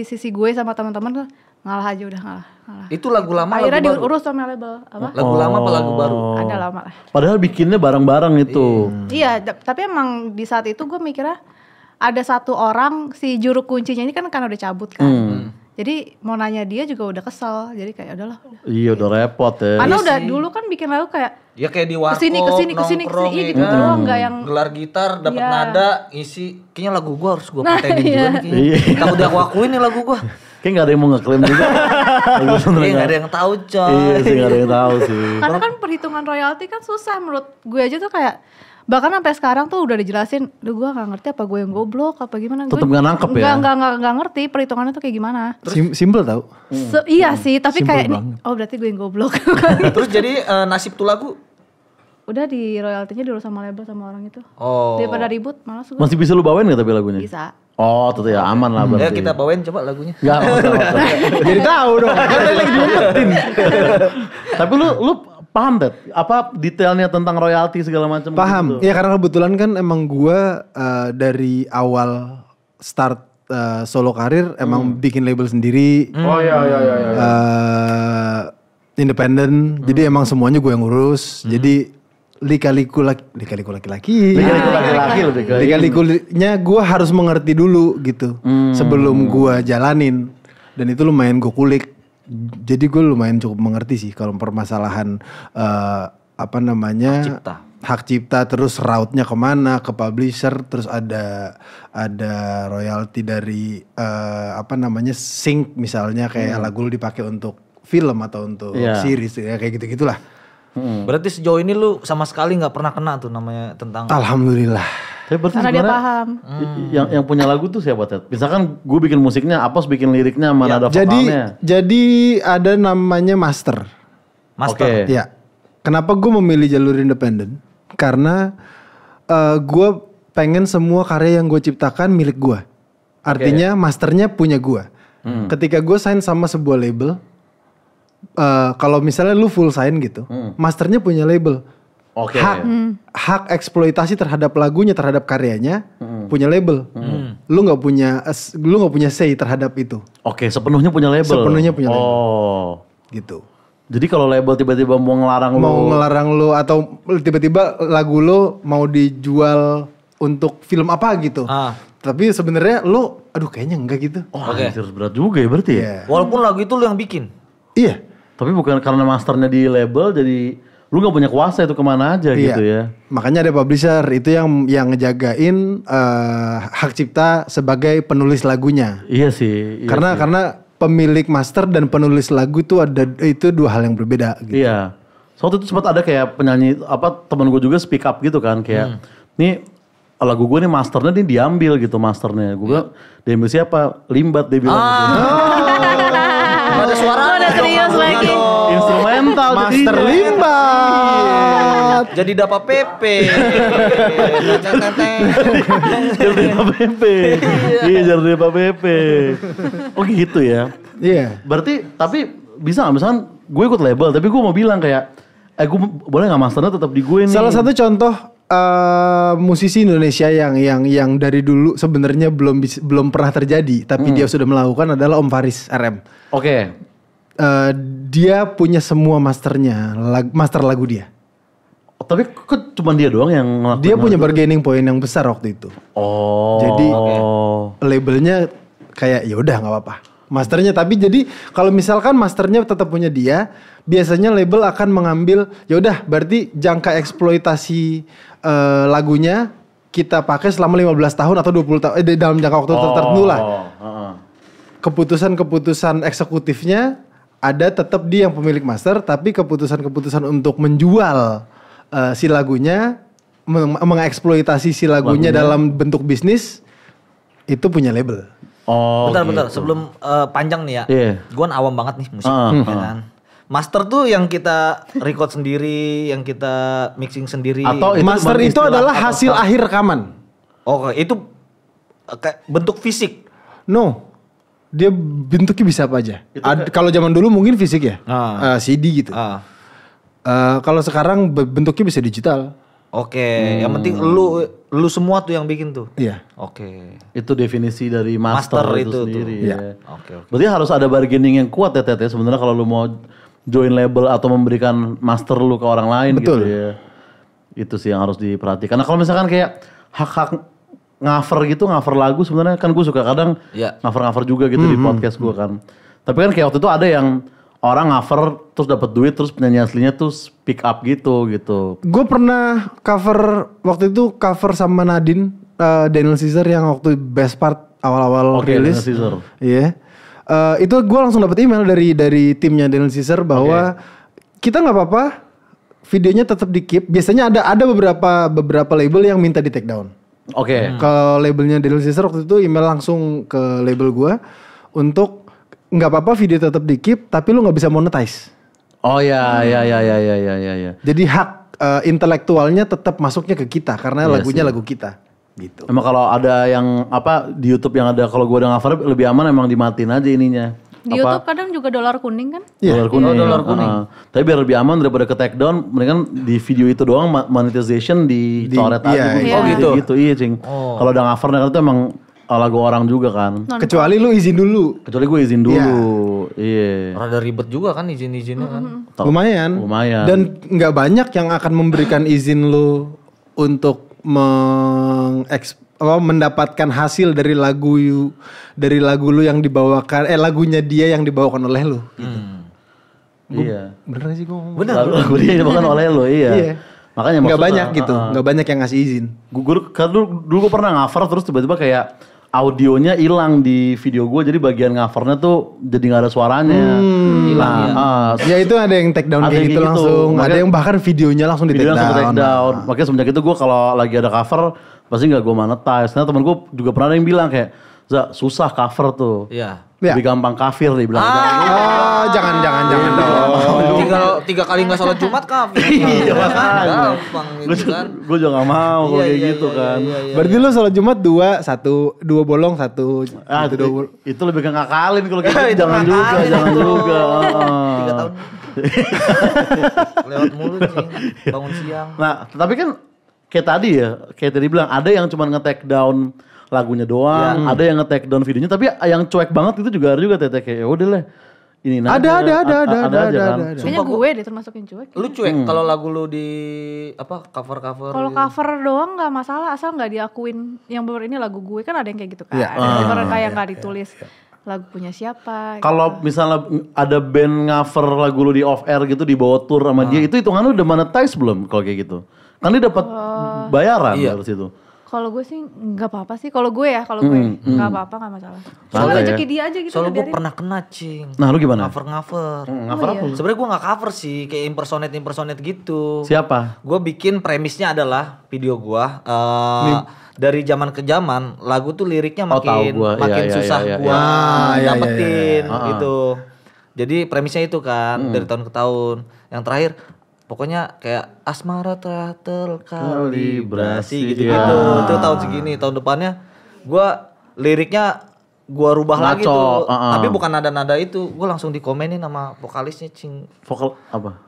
sisi gue sama teman-teman tuh ngalah aja udah ngalah. Itu lagu lama. Akhirnya lagu diurus sama label apa? Lagu lama apa lagu baru? Ada lama lah. Padahal bikinnya bareng-bareng itu. Iya, tapi emang di saat itu gue mikirnya ada satu orang si juru kuncinya ini kan udah cabut kan. Jadi mau nanya dia juga udah kesel. Jadi kayak udahlah. Iya udah repot ya. Karena udah dulu kan bikin lagu kayak ya kayak di warkop kesini iya gitu doang nggak yang gelar gitar dapat nada isi kayaknya lagu gua harus gua patenin juga nih kayaknya. Iya. Kalau udah aku akuin nih lagu gua. Kayak gak ada yang mau ngeklaim juga. Iya gak ada yang tahu coy. Iya sih gak ada yang tahu sih. Karena kan perhitungan royalti kan susah menurut gue aja tuh kayak bahkan sampai sekarang tuh udah dijelasin, gue gak ngerti apa gue yang goblok apa gimana. Tetep gak nangkep ya? Gak ngerti perhitungannya tuh kayak gimana. Simple tau. Iya sih tapi Simple kayak banget. oh berarti gue yang goblok. Terus jadi nasib tuh lagu udah di royaltinya diurus sama label sama orang itu. Oh. Daripada ribut malah suka. Masih bisa lu bawain gak tapi lagunya? Bisa. Oh tetep ya aman lah berarti. Ya kita bawain coba lagunya. Gak usah. Jadi tahu dong. Kan lagi diumpetin. Tapi lu paham Ted? Apa detailnya tentang royalti segala macam? Paham. Gitu? Ya karena kebetulan kan emang gue dari awal start solo karir emang bikin label sendiri. Oh iya. Independen. Jadi emang semuanya gue yang ngurus. Jadi lika-liku laki-laki. Lika-likunya gue harus mengerti dulu gitu. Sebelum gue jalanin. Dan itu lumayan gue kulik. Jadi gue lumayan cukup mengerti sih kalau permasalahan hak cipta terus route-nya kemana ke publisher terus ada royalti dari sync misalnya kayak lagu lu dipakai untuk film atau untuk series ya kayak gitu-gitulah. Berarti sejauh ini lu sama sekali nggak pernah kena tuh namanya tentang. Alhamdulillah. Tapi berarti Karena dia paham. yang punya lagu tuh siapa, Ted? Misalkan gue bikin musiknya, Apos bikin liriknya, mana ada vokalnya. Jadi ada namanya master. Oke. Ya. Kenapa gue memilih jalur independen? Karena gue pengen semua karya yang gue ciptakan milik gue. Artinya masternya punya gue. Ketika gue sign sama sebuah label, kalau misalnya lu full sign gitu, masternya punya label. Oke. Hak eksploitasi terhadap lagunya, terhadap karyanya punya label. Lu nggak punya say terhadap itu. Oke, sepenuhnya punya label. Sepenuhnya punya label. Oh. Gitu. Jadi kalau label tiba-tiba mau ngelarang lu atau tiba-tiba lagu lu mau dijual untuk film apa gitu. Tapi sebenarnya lu aduh kayaknya enggak gitu. Anjir, berat juga ya berarti ya. Walaupun lagu itu lu yang bikin. Iya. Tapi bukan karena masternya di label jadi lu gak punya kuasa itu kemana aja gitu ya. Makanya ada publisher itu yang ngejagain hak cipta sebagai penulis lagunya. Iya sih. Karena pemilik master dan penulis lagu itu dua hal yang berbeda gitu. Iya. Waktu itu sempat ada kayak penyanyi teman gue juga speak up gitu kan kayak nih lagu gue nih masternya nih diambil gitu masternya. Gue bilang diambil siapa? Limbat dia bilang gitu. Ada suara. Udah serius lagi. Instrumental. Master Limbat. Jadi dapat PP. Jadi Pak Pepe. Iya jadi Pak Pepe. Oh gitu ya. Iya. Berarti tapi bisa gak misalkan gue ikut label tapi gue mau bilang kayak gue boleh gak masternya tetap di gue nih. Salah satu contoh musisi Indonesia yang dari dulu sebenarnya belum pernah terjadi tapi dia sudah melakukan adalah Om Faris RM. Oke. Dia punya semua masternya, master lagu dia. Tapi kok cuma dia doang yang ngelakuin? Dia punya bargaining point yang besar waktu itu. Oh. Jadi labelnya kayak ya udah nggak apa-apa. Masternya tapi jadi kalau misalkan masternya tetap punya dia, biasanya label akan mengambil ya udah berarti jangka eksploitasi lagunya kita pakai selama 15 tahun atau 20 tahun dalam jangka waktu tertentu lah. Keputusan-keputusan eksekutifnya ada tetap di yang pemilik master, tapi keputusan-keputusan untuk menjual si lagunya, mengeksploitasi si lagunya dalam bentuk bisnis itu punya label. Oh. Bentar, sebelum panjang nih ya. Gue awam banget nih musik, ya kan. Master tuh yang kita record sendiri, yang kita mixing sendiri. Atau master itu adalah hasil akhir rekaman. Oh, itu kayak bentuk fisik. No. Dia bentuknya bisa apa aja. Kalau zaman dulu mungkin fisik ya, CD gitu. Kalau sekarang bentuknya bisa digital. Oke, yang penting lu semua tuh yang bikin tuh. Iya. Oke. Itu definisi dari master itu sendiri. Tuh. Ya. Oke. Berarti harus ada bargaining yang kuat ya Tet ya. Sebenarnya kalau lu mau join label atau memberikan master lu ke orang lain gitu ya. Itu sih yang harus diperhatikan. Nah kalau misalkan kayak hak-hak cover lagu sebenarnya kan gue suka kadang cover juga gitu di podcast gue kan. Tapi kan kayak waktu itu ada yang orang cover terus dapat duit terus penyanyi aslinya tuh speak up gitu. Gue pernah waktu itu cover sama Nadine, Daniel Caesar yang waktu best part awal-awal rilis. Iya. Itu gue langsung dapat email dari timnya Daniel Caesar bahwa kita nggak apa-apa, videonya tetap di keep. Biasanya ada beberapa label yang minta di take down. Kalau labelnya Daniel Caesar waktu itu email langsung ke label gue untuk nggak apa-apa video tetap di keep tapi lu nggak bisa monetize. Oh ya. Jadi hak intelektualnya tetap masuknya ke kita karena lagunya lagu kita. Gitu. Emang kalau ada yang di YouTube yang ada kalau gue udah cover lebih aman emang dimatiin aja ininya. Di YouTube kadang juga dolar kuning kan? Dolar kuning. Dolar kuning. Tapi biar lebih aman daripada ke take down, mendingan di video itu doang monetization dicoret aja. Gitu. Iya, Cing. Kalau udah cover kan itu emang lagu orang juga kan. Kecuali lu izin dulu. Kecuali gue izin dulu. Iya. Rada ribet juga kan izin-izinnya kan. Lumayan. Dan nggak banyak yang akan memberikan izin lu untuk mendapatkan hasil dari lagu lu yang dibawakan lagunya dia yang dibawakan oleh lu gitu. Iya. Bener sih gue ngomong. Bener. Lagu dia dibawakan oleh lu, iya. Makanya nggak banyak gitu, nggak banyak yang ngasih izin. Dulu gue pernah cover terus tiba-tiba kayak audionya hilang di video gue, jadi bagian covernya tuh jadi nggak ada suaranya. Hilang Ya itu ada yang take down Ada kayak yang gitu gitu. langsung. Ada Makanya- yang bahkan videonya langsung di take Videonya langsung take down. down. Makanya semenjak itu gue kalau lagi ada cover pasti nggak gue monetize. Nah temen gue juga pernah ada yang bilang kayak, "Za, susah cover tuh. Iya. Ya. Lebih gampang kafir," dia bilang. Jangan dong. Tinggal 3 kali nggak sholat Jumat kafir. Iya, makanya. Gampang gitu kan. Gue juga gak mau kalau Iya, kayak iya, gitu iya, kan. iya, iya. Berarti lu sholat Jumat 2 bolong 1 Ah, gitu 2 itu lebih ke ngakalin kalau gitu. Itu Jangan juga, ngakalin jangan itu. juga. 3 tahun. Lewat mulu cing. Bangun siang. Nah, tapi kan kayak tadi bilang ada yang cuma nge-take down lagunya doang, ada yang nge-take down videonya, tapi yang cuek banget itu juga ada juga Tete kayak ya udah lah. Ini Ada. Kayaknya gue deh termasuk yang cuek. Lu cuek kalau lagu lu di apa cover-cover. Kalau gitu. cover doang nggak masalah asal nggak diakuin yang bener ini lagu gue, kan ada yang kayak gitu kan. Iya. Bener kayak nggak ditulis lagu punya siapa. Kalau misalnya ada band cover lagu lu di off air gitu dibawa tour sama dia, itu hitungan lu udah monetize belum kalau kayak gitu? Kan dia dapat bayaran dari situ. Kalau gue sih nggak apa-apa sih. Kalau gue ya, kalau gue nggak apa-apa, nggak masalah. Soalnya Santai rezeki ya. dia aja gitu. Soalnya gue biarin. pernah kena cing. Nah, lu gimana? Cover. Cover apa? Sebenarnya gue nggak cover sih, kayak impersonate gitu. Siapa? Gue bikin premisnya adalah video gue dari zaman ke zaman lagu tuh liriknya Oh, tahu makin gua. makin Iya, susah iya, gue iya. dapetin iya. gitu. Jadi premisnya itu kan dari tahun ke tahun. Yang terakhir pokoknya kayak asmara telah terkalibrasi gitu-gitu. Iya. Itu tahun segini, tahun depannya gue liriknya gue rubah Ngaco, lagi tuh. uh-uh. Tapi bukan nada-nada itu, gue langsung dikomenin sama vokalisnya cing. Vokal apa?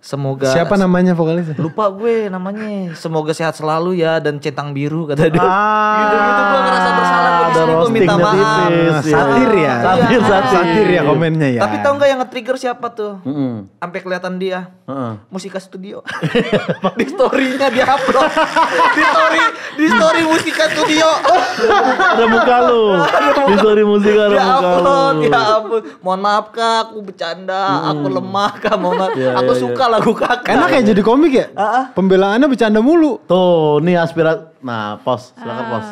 Semoga Siapa namanya vokalisnya? lupa gue namanya. Semoga sehat selalu ya dan centang biru kata dia. Ah, Gitu-gitu gue ngerasa bersalah, gue ada disini gue minta roastingnya maaf. tipis, ya. Satir ya. Satir ya komennya ya. Tapi tau gak yang nge-trigger siapa tuh? Mm-mm. Sampai kelihatan dia. Heeh. Musika Studio. Di story-nya dia upload. di story Musika Studio. Ada muka lu. Di story musik ada Dia muka lu. upload, dia upload. Mohon maaf kak, aku bercanda, aku lemah kak, mohon maaf. Iya, Aku iya, suka lagu kakak. Enak ya jadi komik ya? Pembelaannya bercanda mulu. Tuh, nih Nah, pos, silakan pos.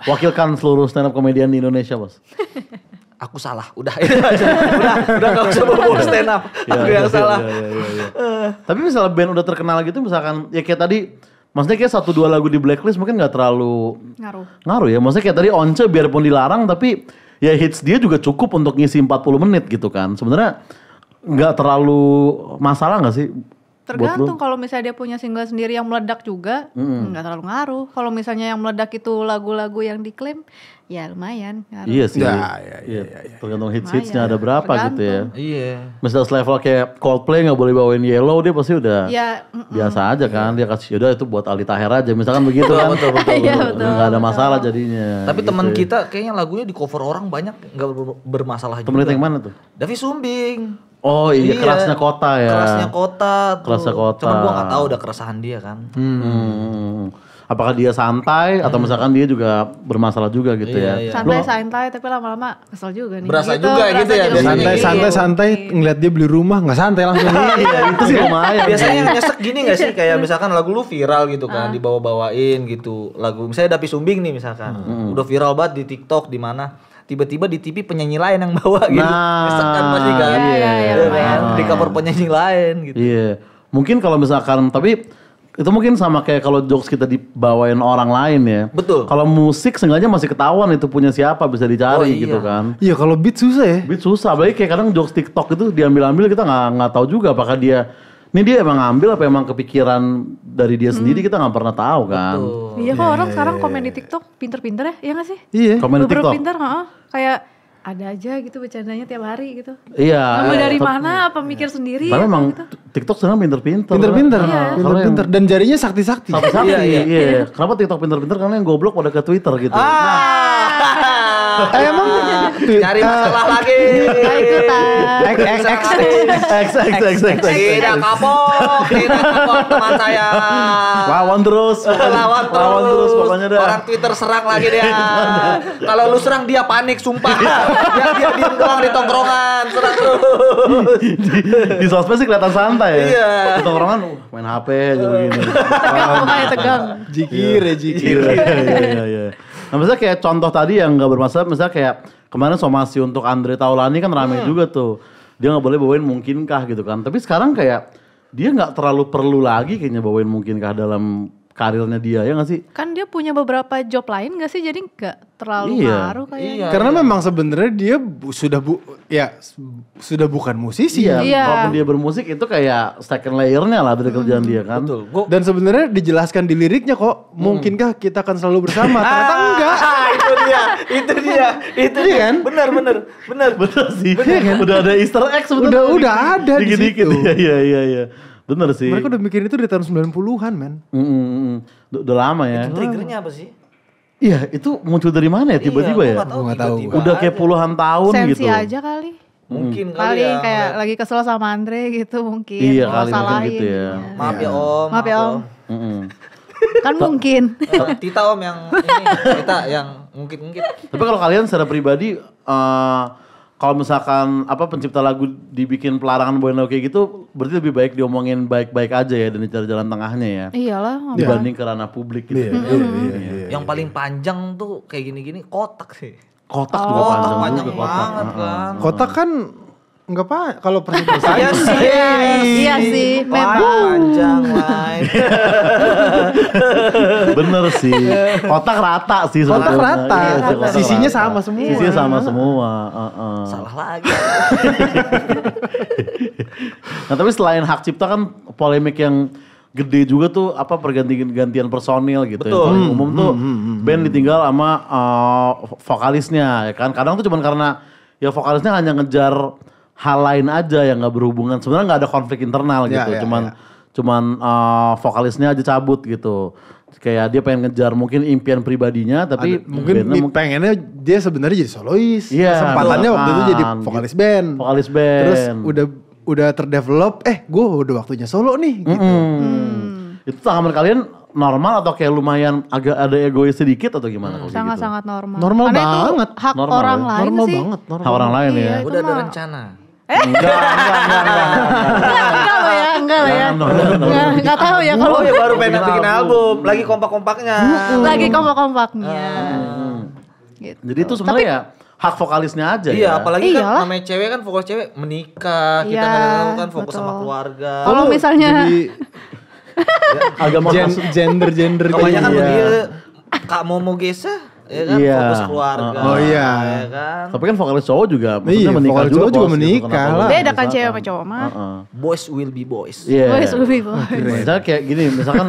Wakilkan seluruh stand up komedian di Indonesia, bos. Aku salah, udah gak usah bawa stand up. Aku yang salah. Iya. Tapi misalnya band udah terkenal gitu, misalkan ya kayak tadi, maksudnya kayak 1-2 lagu di blacklist mungkin nggak terlalu ngaruh ya. Maksudnya kayak tadi Once biarpun dilarang, tapi ya hits dia juga cukup untuk ngisi 40 menit gitu kan. Sebenarnya nggak terlalu masalah nggak sih? Tergantung, kalau misalnya dia punya single sendiri yang meledak juga, nggak terlalu ngaruh. Kalau misalnya yang meledak itu lagu-lagu yang diklaim, ya lumayan ngaruh. Iya sih. Ya, Tergantung hits-hitsnya ada berapa gitu ya. Iya. Misalnya level kayak Coldplay nggak boleh bawain Yellow, dia pasti udah Ya, biasa aja kan. Dia kasih udah itu buat Ali Taher aja, misalkan begitu kan. Betul. Iya, betul, Nggak ada masalah jadinya. Tapi gitu teman ya. kita kayaknya lagunya di cover orang banyak nggak bermasalah Temen kita juga. yang mana tuh? Davi Sumbing. Oh iya, kerasnya kota ya. Kerasnya kota. tuh. Kerasnya kota. Cuman gua nggak tahu udah keresahan dia kan. Apakah dia santai atau misalkan dia juga bermasalah juga gitu ya? Iya. santai-santai tapi lama-lama kesel juga nih. Berasa juga gitu ya, biasanya juga. Santai ngeliat dia beli rumah nggak santai langsung. Iya, itu sih lumayan. Biasanya yang nyesek gini gak sih? Kayak misalkan lagu lu viral gitu kan, dibawa-bawain gitu. Lagu misalnya Davi Sumbing nih misalkan. Udah viral banget di TikTok di mana. Tiba-tiba di TV penyanyi lain yang bawa gitu. Nyesek kan pasti kan. Iya, kan? Di cover penyanyi lain gitu. Iya. Mungkin kalau misalkan, tapi itu mungkin sama kayak kalau jokes kita dibawain orang lain ya. Betul. Kalau musik sengaja masih ketahuan itu punya siapa, bisa dicari Oh, iya. gitu kan. Iya kalau beat susah ya. Beat susah, apalagi kayak kadang jokes TikTok itu diambil-ambil kita nggak tahu juga apakah dia ini dia emang ngambil apa emang kepikiran dari dia sendiri, kita nggak pernah tahu kan. Iya kok orang sekarang komen di TikTok pinter-pinter ya, iya gak sih? Iya. Komen di Bener-bener TikTok. pinter, kayak ada aja gitu bercandanya tiap hari gitu. Iya. Kamu dari mana? Apa mikir sendiri? Tapi apa memang gitu? TikTok sekarang pinter-pinter. Pinter-pinter. Iya. Pinter-pinter. Dan jarinya sakti-sakti. Sakti-sakti. Iya, Iya. Kenapa TikTok pinter-pinter? Karena yang goblok pada ke Twitter gitu. Emang Cari masalah lagi. Gak ikutan. X. Tidak kapok teman saya. Lawan terus. Lawan terus. pokoknya dah. Orang Twitter serang lagi dia. Kalau lu serang dia panik sumpah. Dia diem doang di tongkrongan, serang terus. Di sosmed sih kelihatan santai ya. Iya. Di tongkrongan main HP aja begini. Tegang, makanya tegang. Jikir ya jikir. Iya. Nah misalnya kayak contoh tadi yang gak bermasalah, misalnya kayak kemarin somasi untuk Andre Taulani kan rame juga tuh. Dia gak boleh bawain Mungkinkah gitu kan. Tapi sekarang kayak dia gak terlalu perlu lagi kayaknya bawain Mungkinkah dalam karirnya dia, ya gak sih? Kan dia punya beberapa job lain gak sih? Jadi gak terlalu ngaruh kayaknya. Karena memang sebenarnya dia sudah bukan musisi. Iya. Walaupun dia bermusik itu kayak second layernya lah dari kerjaan dia kan. Betul. Dan sebenarnya dijelaskan di liriknya kok, mungkinkah kita akan selalu bersama? Ternyata enggak. itu dia kan? Benar sih. Kan? Udah ada Easter egg sebenarnya. Udah ada di dikit-dikit. situ. Iya. Bener sih. Mereka udah mikirin itu dari tahun 90-an, men. Udah lama ya. Itu triggernya apa sih? Iya, itu muncul dari mana ya tiba-tiba ya? Gue gak tahu. Udah kayak puluhan tahun gitu. Sensi aja kali. Mungkin kali ya. Kayak lagi kesel sama Andre gitu mungkin. Iya kali mungkin salahin gitu ya. Maaf ya Om. Maaf ya Om. Kan mungkin. Tita Om yang ini, Tita yang mungkin. Tapi kalau kalian secara pribadi, kalau misalkan pencipta lagu dibikin pelarangan bawain lagu kayak gitu, berarti lebih baik diomongin baik-baik aja ya dan dicari jalan tengahnya ya. Iyalah. Dibanding ke ranah publik gitu. Iya. Yang paling panjang tuh kayak gini-gini Kotak sih. Kotak juga panjang juga banget kan. Kotak kan enggak apa kalau persentase. Iya sih. Memang. Panjang lain. Bener sih. Kotak rata sih Kotak sebetulnya. rata. Iya, kotak Sisinya rata. sama semua. Sisinya sama semua. Salah lagi. Nah tapi selain hak cipta kan polemik yang gede juga tuh pergantian personil gitu. Betul. Yang paling umum tuh band ditinggal sama vokalisnya ya kan. Kadang tuh cuman karena ya vokalisnya hanya ngejar hal lain aja yang nggak berhubungan. Sebenarnya nggak ada konflik internal gitu. Cuman vokalisnya aja cabut gitu. Kayak dia pengen ngejar mungkin impian pribadinya tapi mungkin pengennya dia sebenarnya jadi solois. Iya, Kesempatannya waktu itu jadi vokalis band. Vokalis band. Terus udah terdevelop, gue udah waktunya solo nih gitu. Itu tanggapan kalian normal atau kayak lumayan agak ada egois sedikit atau gimana? Sangat-sangat normal. Normal Karena banget. Itu hak Normal orang ya? lain Normal sih. banget. Hak orang lain ya. Itu Udah ada mah. rencana. Enggak. Enggak lah ya. Enggak tahu ya kalau Oh ya baru pengen bikin album. Lagi kompak-kompaknya. lagi kompak-kompaknya. Gitu. Jadi itu sebenarnya ya hak vokalisnya aja ya. Iya, apalagi kan Iyalah. namanya cewek kan fokus cewek menikah, kita Iya, nggak tahu kan fokus betul. sama keluarga. Kalau misalnya Agak gender Kebanyakan iya. dia Kak Momo Gesa ya kan Iya. fokus keluarga. Oh iya. Ya kan. Tapi kan vokalis cowok juga Iya, maksudnya menikah vokalis juga. cowok juga bos, gitu. menikah Kenapa lah. lu beda kan misalkan? cewek sama cowok mah. Boys will be boys. Iya. Boys lebih boys. Misalnya kayak gini, misalkan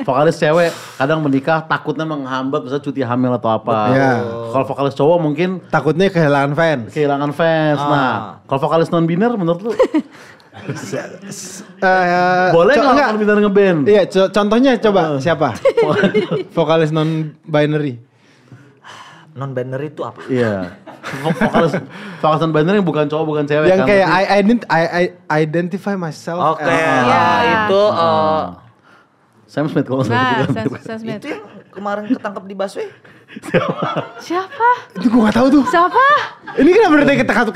vokalis cewek kadang menikah takutnya menghambat misalnya cuti hamil atau apa. Iya. Kalau vokalis cowok mungkin Takutnya kehilangan fans. kehilangan fans. Nah, kalau vokalis non biner menurut lu boleh nggak non biner ngeband? Iya, contohnya coba siapa? Vokalis non binary. Non binary itu apa? Iya. Vokalis non binary yang bukan cowok bukan cewek Yang kan. kayak I identify myself. Oke, Iya. itu Sam Smith kalau nggak Nah, salah. Sam Smith. itu yang kemarin ketangkep di busway. Siapa? Itu gue gak tahu tuh. Siapa? Ini kenapa dari ketakut.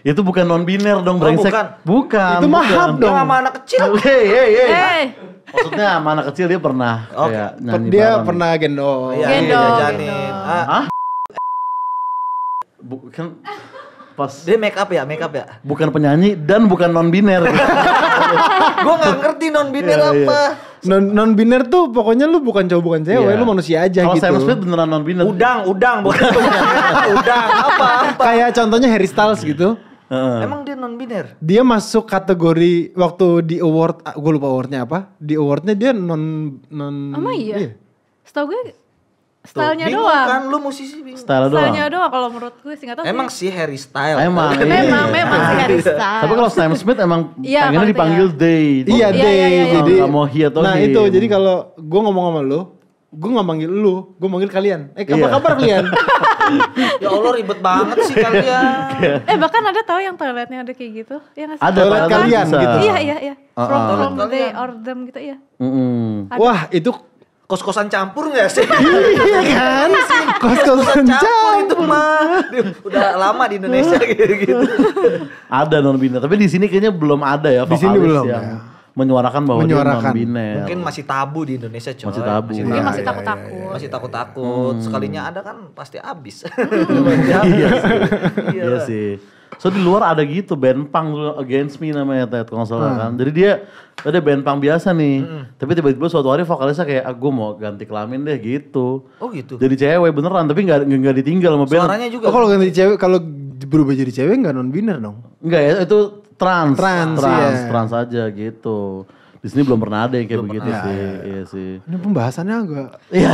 Itu bukan non biner dong brengsek. Bukan. Itu mahab Dia dong. sama anak kecil. Eh, Maksudnya sama anak kecil dia pernah kayak nyanyi Dia bareng. pernah gendong. Iya, Gendong, jajanin. gendong. Bukan pas Dia make up ya. bukan penyanyi dan bukan non biner. Gue nggak ngerti non binary Iya, iya. apa. Non biner tuh pokoknya lu bukan cowok bukan cewek, lu manusia aja Kalau gitu. Sam Smith beneran non biner. Udang bukan. Udang apa? Kayak contohnya Harry Styles gitu. Emang dia non biner? Dia masuk kategori waktu di award, gue lupa awardnya apa. Di awardnya dia non. Emang iya? Setahu gue stylenya Bingung doang. kan lu musisi bingung. Style doang. Stylenya doang kalau menurut gue sih nggak tahu. Emang sih. sih Harry Styles. Emang. Iya. Memang sih Harry Styles. Tapi kalau Sam Smith emang Iya, pengennya kalau itu dipanggil ya. Day. Iya deh. iya. Jadi Nggak mau he atau nah him. itu jadi kalau gue ngomong sama lu, gue nggak manggil lu, gue manggil kalian. Kabar kalian. Ya Allah ribet banget sih kalian. Bahkan ada tahu yang toiletnya ada kayak gitu. Ya nggak sih? Ada Toilet toilet kalian bisa. gitu. Iya. From they or them gitu ya. Mm-mm. Wah itu Kos-kosan campur gak sih? iya kan? Kos-kosan Campur itu mah. Udah lama di Indonesia gitu. Ada non biner, tapi di sini kayaknya belum ada ya Di sini vokalis belum, yang ya. menyuarakan bahwa dia non-biner. Mungkin masih tabu di Indonesia coy. Masih tabu. Mungkin masih takut-takut. Masih takut-takut. Sekalinya ada kan pasti habis. Iya sih. So di luar ada gitu band punk dulu, Against Me namanya Ted kalau nggak salah kan. Jadi dia ada band punk biasa nih. Tapi tiba-tiba suatu hari vokalisnya kayak gue mau ganti kelamin deh gitu. Oh gitu. Jadi cewek beneran tapi nggak ditinggal sama band. Suaranya juga. Oh kalau ganti cewek, kalau berubah jadi cewek nggak non-biner dong? Enggak ya, itu trans iya. aja gitu. Di sini belum pernah ada yang kayak begitu sih. Iya sih. Ini pembahasannya agak Iya.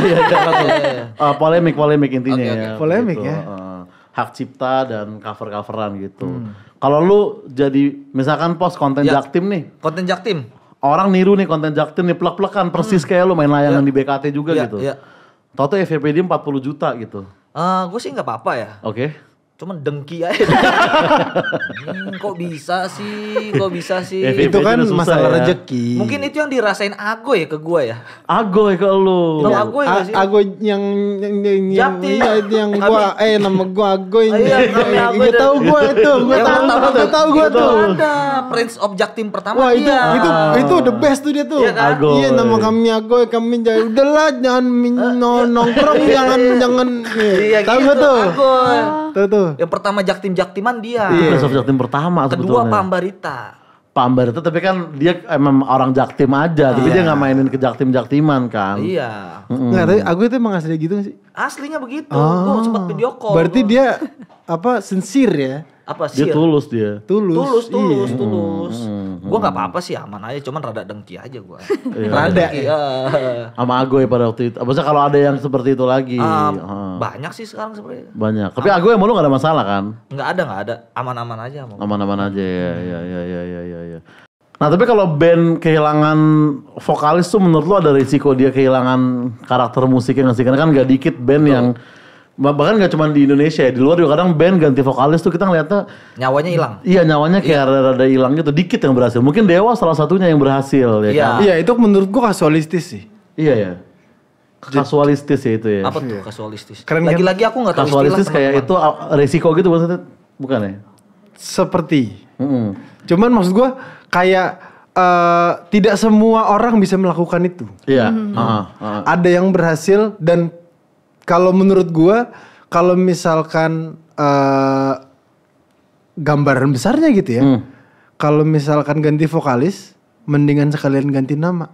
Polemik intinya ya. Polemik gitu. ya. Hak cipta dan cover-coveran gitu. Kalau lu jadi misalkan post konten Jaktim nih. Konten Jaktim. Orang niru nih konten Jaktim nih, plek-plekan persis kayak lu main layangan di BKT juga gitu. Iya. Tau-tau FYP dia 40 juta gitu. Gue sih nggak apa-apa ya. Oke. Cuman dengki aja. Kok bisa sih? FYP itu kan susah masalah ya. rezeki. Mungkin itu yang dirasain Agoy ya ke gua ya. Agoy ke lu. Tahu Agoy nggak sih? Agoy yang Jaktim. yang gua nama gua Agoy. Iya, kami Agoy Iya tahu gua itu, gua tahu gua Itu tuh. ada Prince of Jaktim pertama. Wah dia. itu the best tuh dia tuh. Iya kan? Agoy. Iya nama kami Agoy, kami jadi udahlah jangan nongkrong jangan. Iya Tahu gitu, gua tuh. Agoy. Tuh. Yang pertama Jaktiman dia. Prince of Jaktim pertama Kedua sebetulnya. Pambarita. Pambar itu tapi kan dia emang orang Jaktim aja, tapi dia nggak mainin ke Jaktiman kan. Iya. Nggak, tapi Agoy itu emang asli gitu gak sih? Aslinya begitu. Gua sempat video call. Berarti dia sincere ya? apa Dia sih? tulus dia. Tulus. Iya. Gua nggak apa-apa sih, aman aja. Cuman rada dengki aja gua. Rada. Dengki, Sama Agoy pada waktu itu. Maksudnya kalau ada yang seperti itu lagi. banyak sih sekarang sebenarnya. Banyak. Tapi Agoy sama lu gak ada masalah kan? Nggak ada. Aman-aman aja. Aman-aman aja ya. Nah tapi kalau band kehilangan vokalis tuh menurut lu ada risiko dia kehilangan karakter musiknya gak sih? Karena kan gak dikit band yang bahkan gak cuma di Indonesia ya, di luar juga kadang band ganti vokalis tuh kita ngeliatnya Nyawanya hilang. iya nyawanya kayak rada hilang gitu, dikit yang berhasil. Mungkin Dewa salah satunya yang berhasil ya kan? Iya itu menurut gua kasualistis sih. Iya ya. Kasualistis ya itu ya. Apa tuh kasualistis? Keren kan? Lagi-lagi aku nggak tahu Kasualistis istilah, kayak itu resiko gitu maksudnya, bukan ya? Seperti. Cuman maksud gua kayak tidak semua orang bisa melakukan itu. Iya. Ada yang berhasil dan kalau menurut gua kalau misalkan gambaran besarnya gitu ya. Kalau misalkan ganti vokalis mendingan sekalian ganti nama.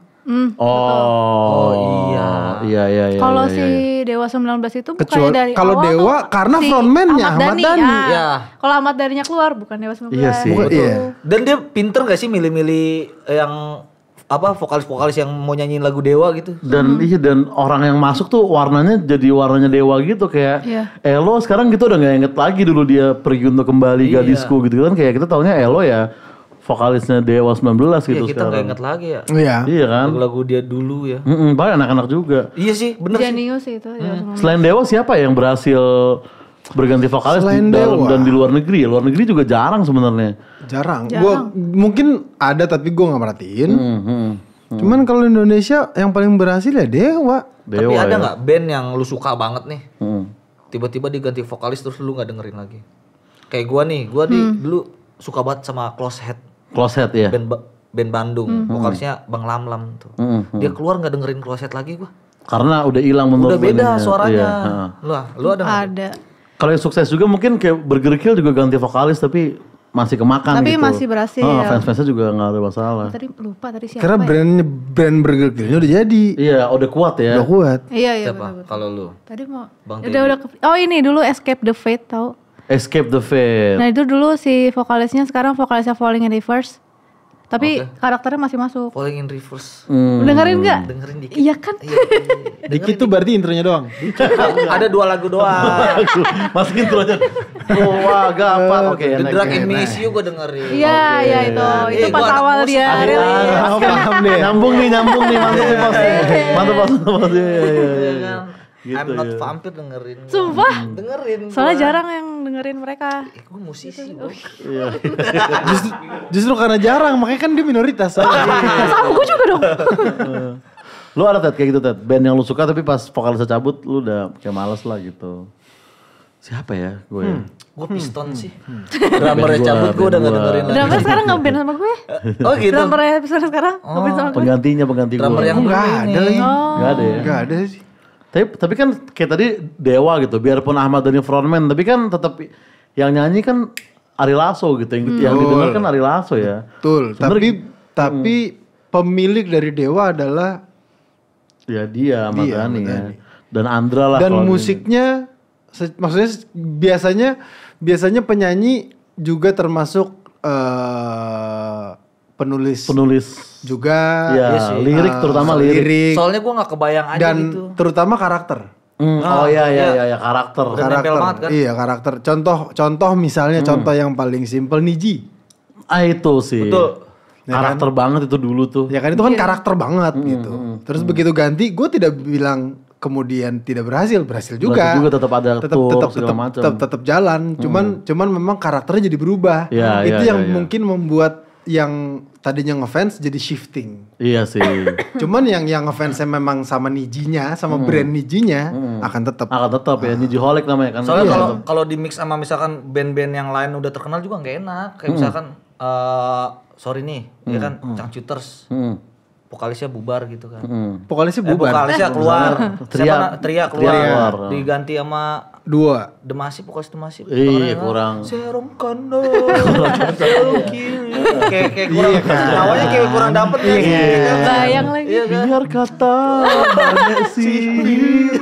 Iya. Kalau si Dewa 19 itu bukannya dari kalau awal Dewa tuh karena si frontman-nya Ahmad Dhani. Iya. Kalau Ahmad Dhaninya keluar bukan Dewa 19. Iya sih. Iya. Dan dia pinter gak sih milih-milih yang apa vokalis-vokalis yang mau nyanyiin lagu Dewa gitu. Dan dan orang yang masuk tuh warnanya jadi warnanya Dewa gitu kayak Elo sekarang gitu udah gak inget lagi dulu dia pergi untuk kembali gadisku gitu kan, kayak kita taunya Elo ya vokalisnya Dewa 19 gitu Kita sekarang. gak inget lagi ya. Iya kan. Lagu-lagu dia dulu ya. Banyak anak-anak juga. Iya sih, bener sih. Jenius itu. Selain Dewa siapa yang berhasil berganti vokalis di dalam dan di luar negeri? Luar negeri juga jarang sebenarnya. Jarang. Gua mungkin ada tapi gua nggak merhatiin. Cuman kalau Indonesia yang paling berhasil ya Dewa. Tapi ada nggak band yang lu suka banget nih? Tiba-tiba diganti vokalis terus lu nggak dengerin lagi. Kayak gua nih, dulu suka banget sama Close Head. Close Head ya. Band Bandung, vokalisnya Bang Lam tuh. Dia keluar nggak dengerin Close Head lagi gua. Karena udah hilang menurut Udah beda bandnya. suaranya. Iya. Lu ada nggak? Ada. Kalau yang sukses juga mungkin kayak Burger Kill juga ganti vokalis tapi masih kemakan Tapi gitu. masih berhasil. Fans-fansnya juga gak ada masalah. Tadi lupa tadi siapa. Karena brand Burger Kill-nya udah jadi. Iya, udah kuat ya. Udah kuat. Iya Siapa? betul. Kalau lu? Tadi mau Bang udah oh ini dulu Escape the Fate tau. Escape the Fate. Nah itu dulu si vokalisnya sekarang vokalisnya Falling in Reverse. Tapi karakternya masih masuk. Falling in Reverse. Dengerin nggak? Dengerin dikit. Iya kan? Dikit tuh berarti intronya doang. Ada 2 lagu doang. Masukin tuh aja. Wah, gampang. Oke, The Drug in Me Is You gue dengerin. Iya itu. Itu pas gua anak awal musik. dia rilis. Paham deh. Nyambung nih. Mantap pas. Iya. Gitu, I'm Not Vampire dengerin. Sumpah. Dengerin. Soalnya jarang yang dengerin mereka. Gue musisi boy. Justru karena jarang makanya kan dia minoritas. Sama gue juga dong. Lu ada Ted kayak gitu Ted? Band yang lu suka tapi pas vokalisnya cabut lu udah kayak males lah gitu. Siapa ya gue? Gue Piston sih. Drummernya cabut gue udah gak dengerin lagi. Drummer sekarang nge-band sama gue. Oh gitu. Drummernya sekarang nge-band sama gue. Pengganti gue. Drummer yang Gak ada lagi. Gak ada ya? Gak ada sih. Tapi kan kayak tadi Dewa gitu, biarpun Ahmad Dhani frontman, tapi kan tetap yang nyanyi kan Ari Lasso gitu, yang didengar kan Ari Lasso ya. Betul. Tapi pemilik dari Dewa adalah ya dia Ahmad Dhani ya. Dan Andra lah. Dan musiknya maksudnya biasanya penyanyi juga termasuk penulis juga ya, lirik terutama lirik. Soalnya gue nggak kebayang aja dan gitu. terutama karakter. Oh iya karakter. Nempel banget kan? Iya karakter. Contoh misalnya contoh yang paling simple Niji. Itu sih. Betul. Karakter banget itu dulu tuh. Ya kan itu kan karakter banget gitu. Terus begitu ganti gue tidak bilang kemudian tidak berhasil juga. Tetap ada tetap jalan. Cuman memang karakternya jadi berubah. Itu yang mungkin membuat yang tadinya ngefans jadi shifting. Iya sih. Cuman yang ngefansnya memang sama Nijinya, sama brand Nijinya akan tetap ya. Nijiholic namanya kan. Soalnya kalau di mix sama misalkan band-band yang lain udah terkenal juga nggak enak. Kayak misalkan sorry nih, ya kan Changcuters. Vokalisnya bubar gitu kan. Vokalisnya bubar. Vokalisnya keluar. Tria keluar. Tria. Diganti sama The Massive, vokalis The Massive. Iya, kurang. Serum kondo. Kayak kurang. Awalnya kayak kurang dapet ya. Bayang lagi. Biar kata banyak sih.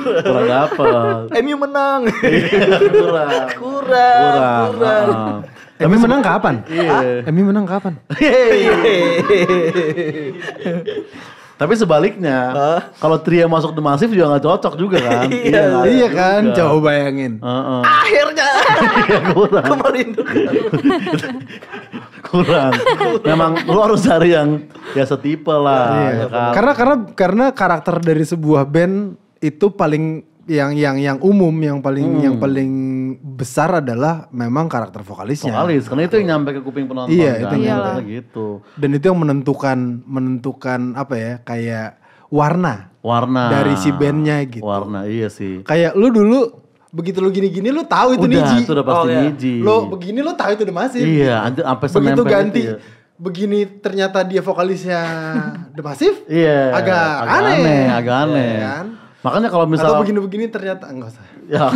Kurang dapet. MU menang. Kurang. MU menang kapan? MU menang kapan? Tapi sebaliknya, kalau Tria masuk The Massive juga gak cocok juga kan? Iya kan, coba bayangin. Akhirnya. Kurang. Kemarin kurang. Memang lu harus cari yang ya setipe lah. Iya. Ya kan? Karena karakter dari sebuah band itu paling yang umum yang paling besar adalah memang karakter vokalisnya. Karena itu yang nyampe ke kuping penonton. Iya, kan? itu gitu. Dan itu yang menentukan apa ya, kayak warna dari si bandnya gitu. Warna, iya sih. Kayak lu dulu begitu lu gini-gini lu tahu itu Niji. Itu udah pasti Niji. Lu begini lu tahu itu The Massive. Iya, sampai begitu ganti itu ya. Begini ternyata dia vokalisnya The Massive. Iya. Agak aneh. Ya kan? Makanya kalau misalnya atau begini-begini ternyata enggak usah. Ya,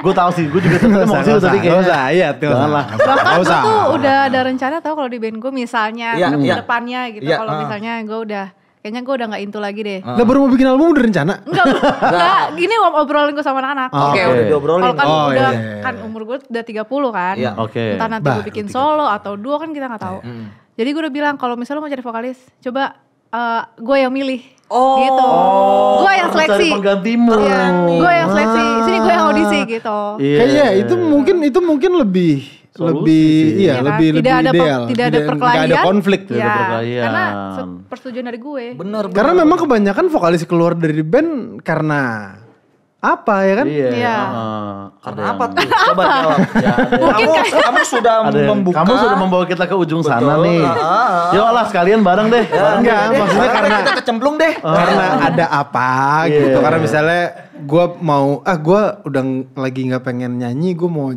gue tahu sih, gue juga mau sih tadi kayaknya. Enggak usah, iya tuh. Janganlah. Bahkan gue tuh udah ada rencana tau kalau di band gue misalnya ke depannya gitu. Kalau misalnya gue kayaknya gue udah gak into lagi deh. Lah baru mau bikin album udah rencana? Enggak, gini obrolin gue sama anak-anak. Oke, udah diobrolin. Kalau kan udah kan umur gue udah 30 kan. Entah nanti gue bikin solo atau duo kan kita gak tahu. Jadi gue udah bilang kalau misalnya lo mau cari vokalis, coba gue yang milih. Gitu. Gue yang seleksi. Cari penggantimu. Gue yang seleksi. Sini gue yang audisi gitu. Kayaknya itu mungkin lebih lebih ideal. Tidak ada perkelahian. Enggak ada konflik. Karena persetujuan dari gue. Bener. Karena memang kebanyakan vokalis keluar dari band karena apa ya kan? Iya. Karena apa tuh? Coba jawab. Kamu sudah membuka. Kamu sudah membawa kita ke ujung sana nih. Yuk lah sekalian bareng deh. Enggak, maksudnya karena kita kecemplung deh. Karena ada apa gitu. Karena misalnya gue mau gue udah lagi nggak pengen nyanyi, gue mau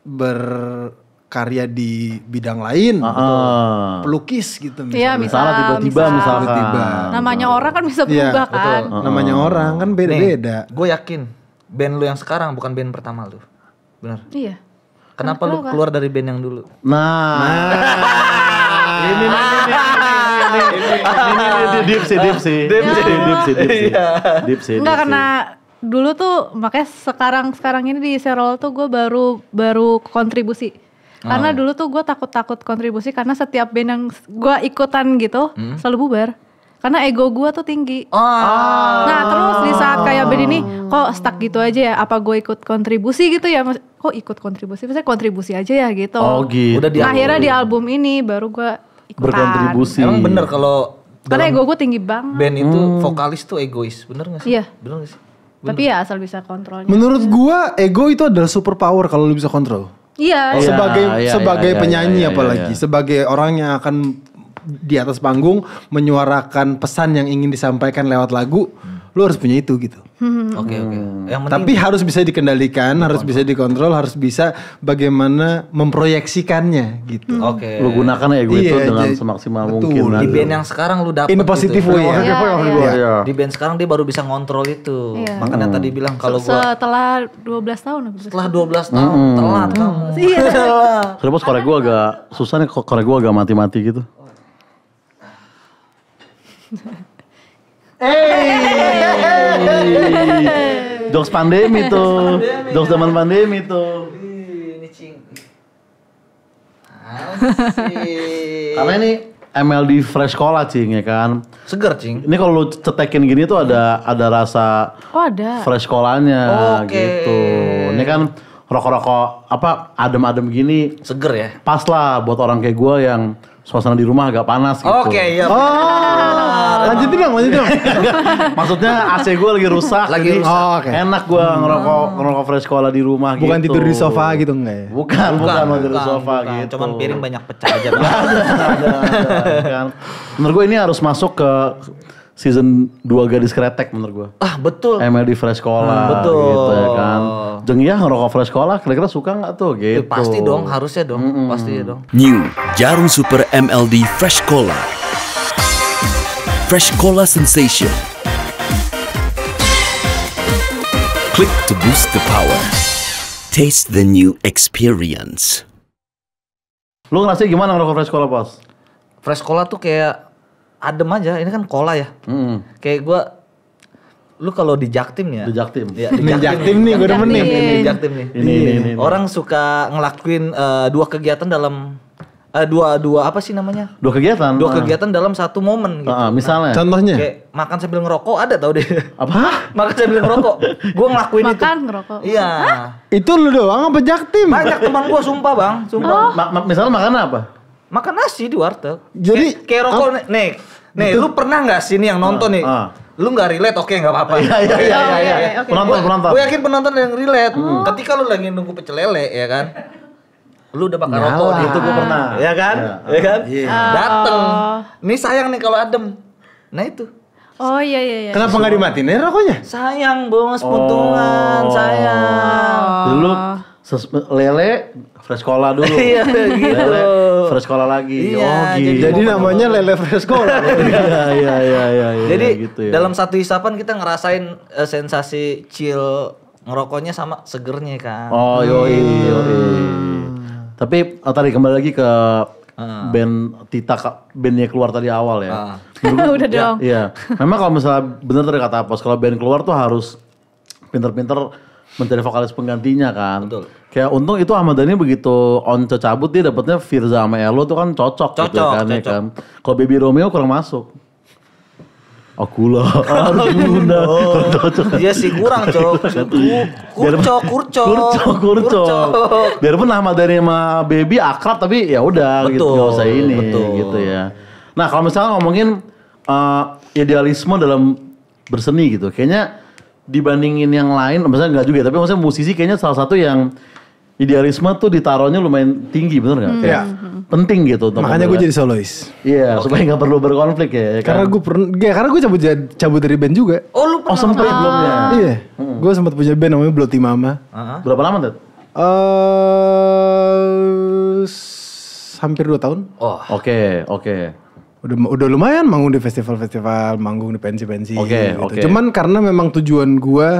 berkarya di bidang lain, pelukis gitu misalnya. Misalnya tiba-tiba. Namanya orang kan bisa berubah kan. Namanya orang kan beda-beda. Gue yakin band lu yang sekarang bukan band pertama lu, benar? Iya. Kenapa lu keluar dari band yang dulu? Ini deep sih. Enggak, karena dulu tuh makanya sekarang ini di Serol tuh gue baru kontribusi. Karena dulu tuh gue takut kontribusi karena setiap band yang gue ikutan gitu selalu bubar. Karena ego gue tuh tinggi. Nah terus di saat kayak band ini kok stuck gitu aja ya, apa gue ikut kontribusi gitu ya, kok ikut kontribusi, maksudnya kontribusi aja ya gitu. Gitu. Nah, akhirnya di album ini baru gue ikutan. Berkontribusi. Emang bener kalau karena ego gue tinggi banget. Band itu vokalis tuh egois, bener gak sih? Iya. Bener gak sih? Bener. Tapi ya asal bisa kontrolnya. Menurut gue ego itu adalah super power kalau lu bisa kontrol. Iya. Sebagai penyanyi apalagi, sebagai orang yang akan di atas panggung menyuarakan pesan yang ingin disampaikan lewat lagu, lu harus punya itu gitu. Oke. Yang penting Tapi harus bisa dikendalikan, harus bisa dikontrol, harus bisa bagaimana memproyeksikannya gitu. Oke. Lu gunakan ego itu dengan semaksimal mungkin. Di band yang sekarang lu dapet In a positive gitu. way ya. Di band sekarang dia baru bisa ngontrol itu. Makanya tadi bilang kalau gua setelah 12 tahun. setelah 12 tahun telat kamu. Iya. Terus korek gue agak susah nih, korek gue agak mati-mati gitu. Jokes pandemi tuh, jokes zaman pandemi tuh. Ini cing. Karena ini MLD Fresh Cola cing ya kan. Seger cing. Ini kalau lu cetekin gini tuh ada rasa Ada. fresh colanya Oke. gitu. Ini kan rokok-rokok apa adem-adem gini. Seger ya. Pas lah buat orang kayak gue yang suasana di rumah agak panas gitu. Oke, iya. Lanjutin dong. Maksudnya AC gue lagi rusak. Lagi jadi rusak. enak gue ngerokok fresh cola di rumah gitu. Bukan tidur di sofa gitu enggak ya? Bukan tidur di sofa gitu. Cuman piring banyak pecah aja. Kan. Menurut gue ini harus masuk ke season 2 Gadis Kretek menurut gue. Betul. MLD Fresh Cola betul. gitu ya kan. Jengiyah ngerokok Fresh Cola kira-kira suka gak tuh gitu. Pasti dong, harusnya dong. Pasti dong. New Jarum Super MLD Fresh Cola. Fresh Cola Sensation. Click to boost the power. Taste the new experience. Lu ngerasa gimana ngerokok Fresh Cola pas? Fresh Cola tuh kayak adem aja. Ini kan cola ya. Kayak gua lu kalau di Jaktim ya. Di Jaktim. Ya, Ini Jaktim nih, gue demen nih. Di Jaktim nih. Ini. Orang suka ngelakuin dua kegiatan dalam dua apa sih namanya? Dua kegiatan. Dua kegiatan dalam satu momen gitu. Misalnya. Contohnya? Kayak makan sambil ngerokok ada tau deh. Apa? Makan sambil ngerokok. Gua ngelakuin itu. Makan ngerokok. Iya. Itu lu doang apa Jaktim? Banyak teman gua sumpah, Bang. Sumpah. Misalnya makan apa? Makan nasi di warteg. Jadi kayak rokok nih, lu pernah nggak sih nih yang nonton nih? Lu nggak relate, oke nggak apa-apa. Iya. Penonton. Gue yakin penonton yang relate. Ketika lu lagi nunggu pecel lele, ya kan? Lu udah bakal rokok nih. Itu gue pernah. Ya kan? Ya kan? Dateng. Ini sayang nih kalau adem. Nah itu. Oh iya. kenapa nggak dimatiin ya rokoknya? Sayang bos, puntungan, sayang. Dulu lele fresh cola dulu. Iya gitu. Lele fresh cola lagi. Iya, gitu. Jadi namanya lele fresh cola. Iya. Jadi gitu ya. dalam satu hisapan kita ngerasain sensasi chill ngerokoknya sama segernya kan. Oh yoi. Tapi tadi kembali lagi ke band Tita, bandnya keluar tadi awal ya. Udah dong. Iya. Memang kalau misalnya bener tadi kata Apos, kalau band keluar tuh harus pinter-pinter mencari vokalis penggantinya kan. Betul. Kayak untung itu Ahmad Dhani begitu Once cabut dia dapetnya Firza sama Elo tuh kan cocok gitu kan. Ya kan. Kalau Baby Romeo kurang masuk. Aku lah Arjuna. Iya sih kurang cok. Kurcok. Biarpun Ahmad Dhani sama Baby akrab tapi ya udah gitu nggak usah ini gitu ya. Nah kalau misalnya ngomongin idealisme dalam berseni gitu, kayaknya dibandingin yang lain, misalnya nggak juga, tapi maksudnya musisi kayaknya salah satu yang idealisme tuh ditaruhnya lumayan tinggi, bener nggak? Kayak penting gitu. Makanya gue jadi solois. Iya, supaya nggak perlu berkonflik ya. Karena gue karena gue cabut dari band juga. Oh lu pernah? Sempet sebelumnya. Iya, gue sempat punya band namanya Bloody Mama. Berapa lama tuh? Hampir 2 tahun. Oh. Oke. Udah lumayan manggung di festival-festival, manggung di pensi-pensi. Oke. Cuman karena memang tujuan gue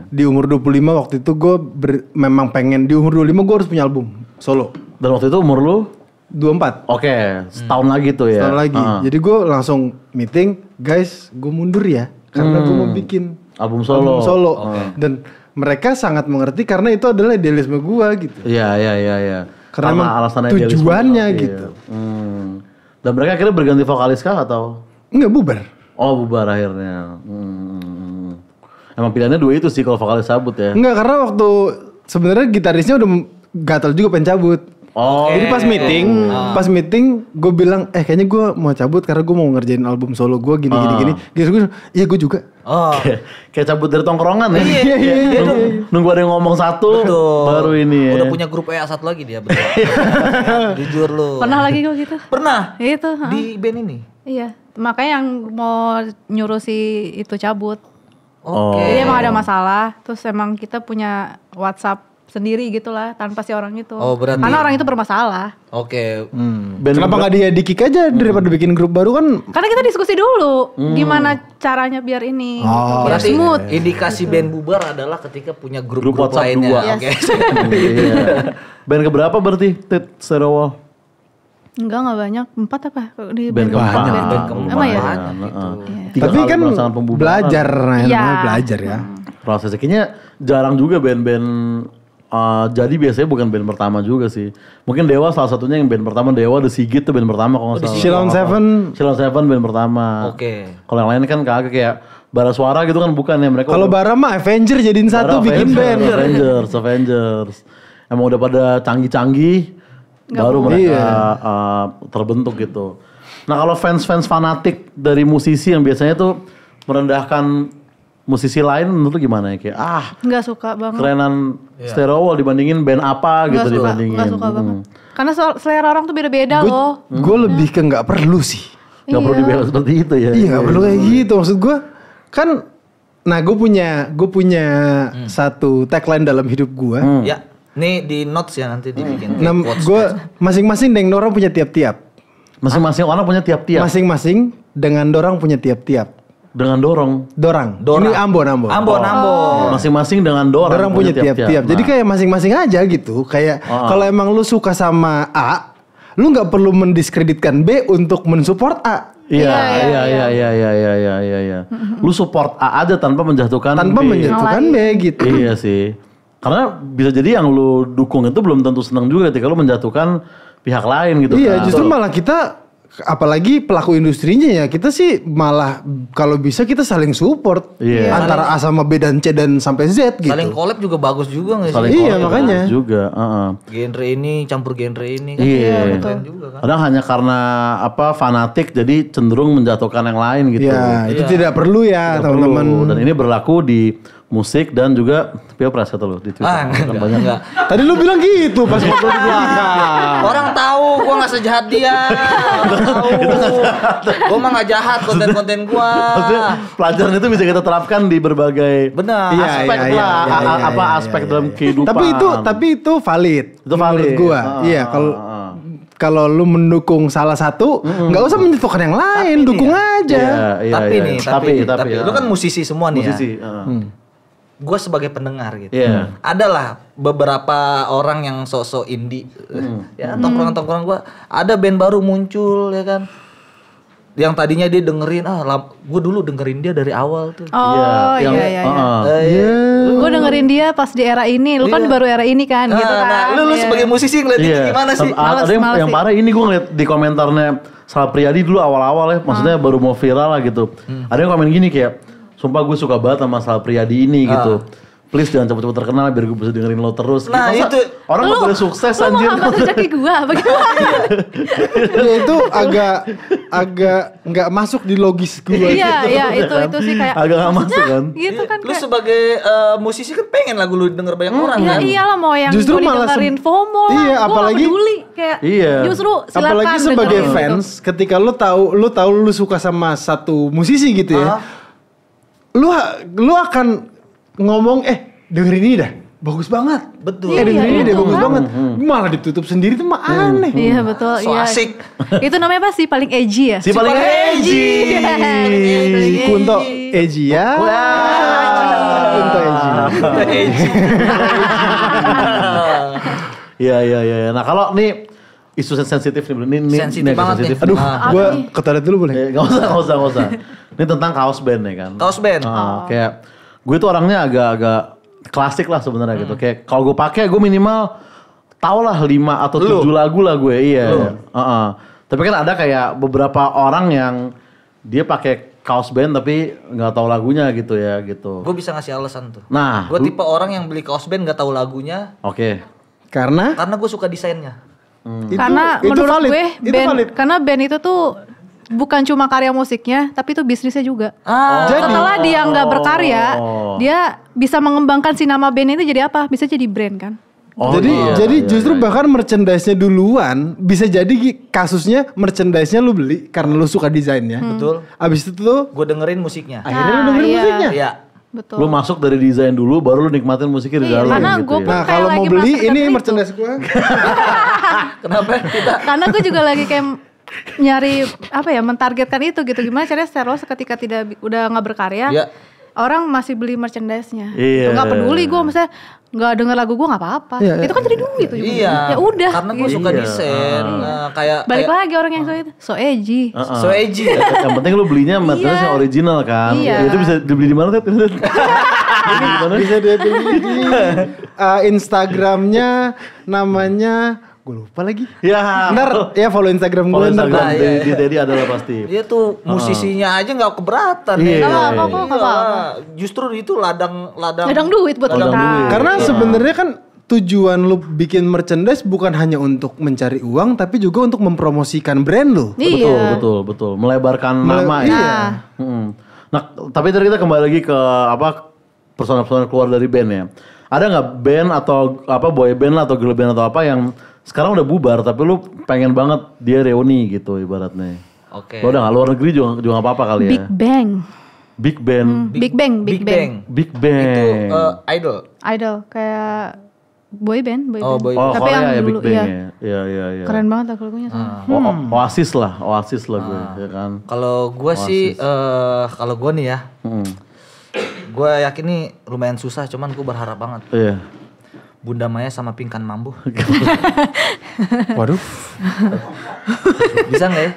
di umur 25 waktu itu gue memang pengen di umur 25 gue harus punya album solo. Dan waktu itu umur lu? 24. Oke, setahun lagi tuh ya. Setahun lagi. Jadi gue langsung meeting, guys, gue mundur ya karena gue mau bikin album solo. Dan mereka sangat mengerti karena itu adalah idealisme gue gitu. Iya. Karena emang tujuannya gitu. Dan mereka akhirnya berganti vokalis kah atau? Enggak, bubar. Oh, bubar akhirnya. Emang pilihannya 2 itu sih kalau vokalis cabut ya. Enggak, karena waktu sebenarnya gitarisnya udah gatal juga pengen cabut. Oh. Jadi pas meeting gue bilang kayaknya gue mau cabut karena gue mau ngerjain album solo gue gini. Gitu gue, iya gue juga. Oh. Kayak cabut dari tongkrongan ya. Iya. Nunggu ada yang ngomong satu baru ini ya. Udah punya grup WA satu lagi dia betul. Jujur lu. Pernah lagi kok gitu? Pernah. Itu. Di band ini. Iya, makanya yang mau nyuruh si itu cabut. Oke. Jadi emang ada masalah, terus emang kita punya WhatsApp sendiri gitulah tanpa si orang itu. Oh, berarti. Karena orang itu bermasalah. Oke. Kenapa nggak dia di-kick aja daripada bikin grup baru kan? Karena kita diskusi dulu gimana caranya biar ini biar Berarti smooth. indikasi band bubar adalah ketika punya grup WhatsApp lainnya. 2. Oke. Iya. Band keberapa berarti Stereo Wall? Enggak banyak, 4 apa? Di Band keempat. Band keempat. Emang ya? Tiga Tapi kali kan melaksanakan pembubaran. belajar, Iya. namanya belajar ya. Prosesnya kayaknya jarang juga band-band jadi biasanya bukan band pertama juga sih. Mungkin Dewa salah satunya yang band pertama. Dewa, The Sigit tuh band pertama kalau nggak salah. Shilon Seven. Shilon Seven band pertama. Oke. Kalau yang lain kan kagak kayak Bara Suara gitu kan bukan ya mereka. Kalau Bara mah Avenger jadiin satu Bara bikin band. Avengers. Emang udah pada canggih-canggih baru mereka terbentuk gitu. Nah kalau fans-fans fanatik dari musisi yang biasanya tuh merendahkan musisi lain menurut lu gimana ya? Kayak Enggak suka banget. kerenan Stereo Wall dibandingin band apa gitu dibandingin. Enggak suka banget. Karena selera orang tuh beda-beda loh. Gue lebih ke nggak perlu sih. Gak perlu dibela seperti itu ya. Iya nggak perlu kayak gitu. Maksud gue kan, nah gue punya satu tagline dalam hidup gue. Ya, nih di notes ya nanti dibikin. Gue masing-masing dengan orang punya tiap-tiap. Masing-masing orang punya tiap-tiap. Masing-masing dengan dorang punya tiap-tiap. Dengan dorong. Dorang. Ini Ambon. Masing-masing dengan dorong. Dorang punya tiap-tiap. Jadi kayak masing-masing aja gitu. Kayak kalau emang lu suka sama A, lu nggak perlu mendiskreditkan B untuk mensupport A. Iya. Lu support A aja tanpa menjatuhkan B gitu. Iya sih. Karena bisa jadi yang lu dukung itu belum tentu senang juga ketika lu menjatuhkan pihak lain gitu. Iya, kan. justru malah kita, apalagi pelaku industrinya ya, kita sih malah kalau bisa kita saling support antara A sama B dan C dan sampai Z gitu. Saling collab juga bagus juga nggak sih? Saling Iya, collab makanya. juga. Genre ini campur genre ini kan. Iya. Keren juga kan. Kadang hanya karena fanatik jadi cenderung menjatuhkan yang lain gitu. Ya, itu tidak perlu ya, Tidak teman-teman. perlu. Dan ini berlaku di musik dan juga Pilpres kata lu di Twitter. Kan banyak enggak. Tadi lu bilang gitu pas ngobrol di belakang. Orang tahu gua nggak sejahat dia. Gua mah nggak jahat konten-konten gua. Maksudnya pelajaran itu bisa kita terapkan di berbagai Benar. aspek aspek dalam kehidupan. Tapi itu valid. Itu valid. Menurut gua. Iya, kalau lu mendukung salah satu, nggak usah menjatuhkan yang lain, dukung aja. Tapi lu kan musisi semua nih musisi, ya. Gue sebagai pendengar gitu. Iya. Adalah beberapa orang yang sok-sok indie. Ya, tongkrongan-tongkrongan gue ada band baru muncul ya kan. Yang tadinya dia dengerin, gue dulu dengerin dia dari awal tuh. Oh iya. Gue dengerin dia pas di era ini, lu kan baru era ini kan gitu kan. Nah, lu sebagai musisi ngeliat itu gimana sih? Ada yang parah ini gue ngeliat di komentarnya Sal Priadi dulu awal-awal ya, maksudnya baru mau viral lah gitu. Ada yang komen gini kayak, sumpah gue suka banget sama Sal Priadi ini gitu. Please jangan cepet-cepet terkenal biar gue bisa dengerin lo terus. Nah gitu. itu orang gak boleh sukses lu anjir. Lu mau hambat rezeki gue bagaimana? Ya itu agak nggak masuk di logis gue. Iya itu sih kayak agak gak masuk kan. Gitu kan. Lu sebagai musisi kan pengen lagu lu denger banyak orang kan. Iya iyalah mau yang Justru malah dengerin FOMO lah. Iya, apalagi peduli kayak. Justru silakan. Apalagi sebagai dengerin fans, ketika lu tahu lu suka sama satu musisi gitu ya. Lu akan ngomong dengerin ini dah. Bagus banget. Betul. Dengerin ini deh bagus banget. Malah ditutup sendiri tuh mah aneh. Iya betul. So asik. Itu namanya apa sih? Paling edgy ya? Si paling edgy. Kunto edgy ya. Kunto edgy. Iya. Nah kalau nih isu sensitif nih, sensitif banget nih. Aduh, gue ke toilet dulu boleh? Gak usah. Ini tentang kaos band ya kan. Kaos band. Kayak gue tuh orangnya agak klasik lah sebenarnya gitu. Kayak kalau gue pakai gue minimal tau lah 5 atau 7 lagu lah gue. Iya. Tapi kan ada kayak beberapa orang yang dia pakai kaos band tapi nggak tahu lagunya gitu ya gitu. Gue bisa ngasih alasan tuh. Nah, gue tipe orang yang beli kaos band nggak tahu lagunya. Oke. Karena gue suka desainnya. Karena itu menurut valid. gue Itu valid. karena band itu tuh bukan cuma karya musiknya, tapi itu bisnisnya juga. Jadi, setelah dia nggak berkarya, dia bisa mengembangkan si nama band itu jadi apa? Bisa jadi brand kan? Jadi justru bahkan merchandise-nya duluan bisa jadi kasusnya merchandise-nya lu beli karena lu suka desainnya. Betul. Abis itu tuh gue dengerin musiknya. akhirnya lu dengerin musiknya. Iya. Betul. Lu masuk dari desain dulu, baru lu nikmatin musiknya di dalam. Karena gitu gue ya. Nah kalau mau beli ini merchandise gue. Kenapa kita? Karena gue juga lagi kayak nyari apa ya, mentargetkan itu gitu. Gimana caranya Sterlo seketika udah nggak berkarya, orang masih beli merchandise-nya. Iya. Nggak peduli gue, misalnya nggak denger lagu gue nggak apa-apa. Itu kan dari duit tuh. Iya. Ya udah. Karena gue suka desain. Kayak balik lagi orang yang so edgy. So edgy. Yang penting lu belinya merchandise yang original kan. Iya. Itu bisa dibeli di mana Ted? Bisa dibeli di Instagramnya namanya gue lupa lagi. Ya. Ntar ya follow Instagram gue ntar. Instagram di Teddy adalah pasti. Dia tuh musisinya aja nggak keberatan. Justru itu ladang duit buat kita. Karena sebenarnya kan tujuan lu bikin merchandise bukan hanya untuk mencari uang tapi juga untuk mempromosikan brand lu. Betul. Melebarkan nama ya. Nah, tapi tadi kita kembali lagi ke personal keluar dari band ya. Ada nggak band atau boy band lah atau girl band atau apa yang sekarang udah bubar tapi lu pengen banget dia reuni gitu ibaratnya. Oke. Lo udah nggak luar negeri juga nggak apa-apa kali ya. Big Bang. Itu idol kayak boy band. Oh tapi Korea ya dulu, Big Bang ya. Iya. Keren banget lagunya. Oasis lah gue ya kan. Kalau gue sih kalau gue nih ya. Gue yakin nih lumayan susah, cuman gue berharap banget. Iya. Bunda Maya sama Pinkan Mambo. Waduh. Bisa nggak ya?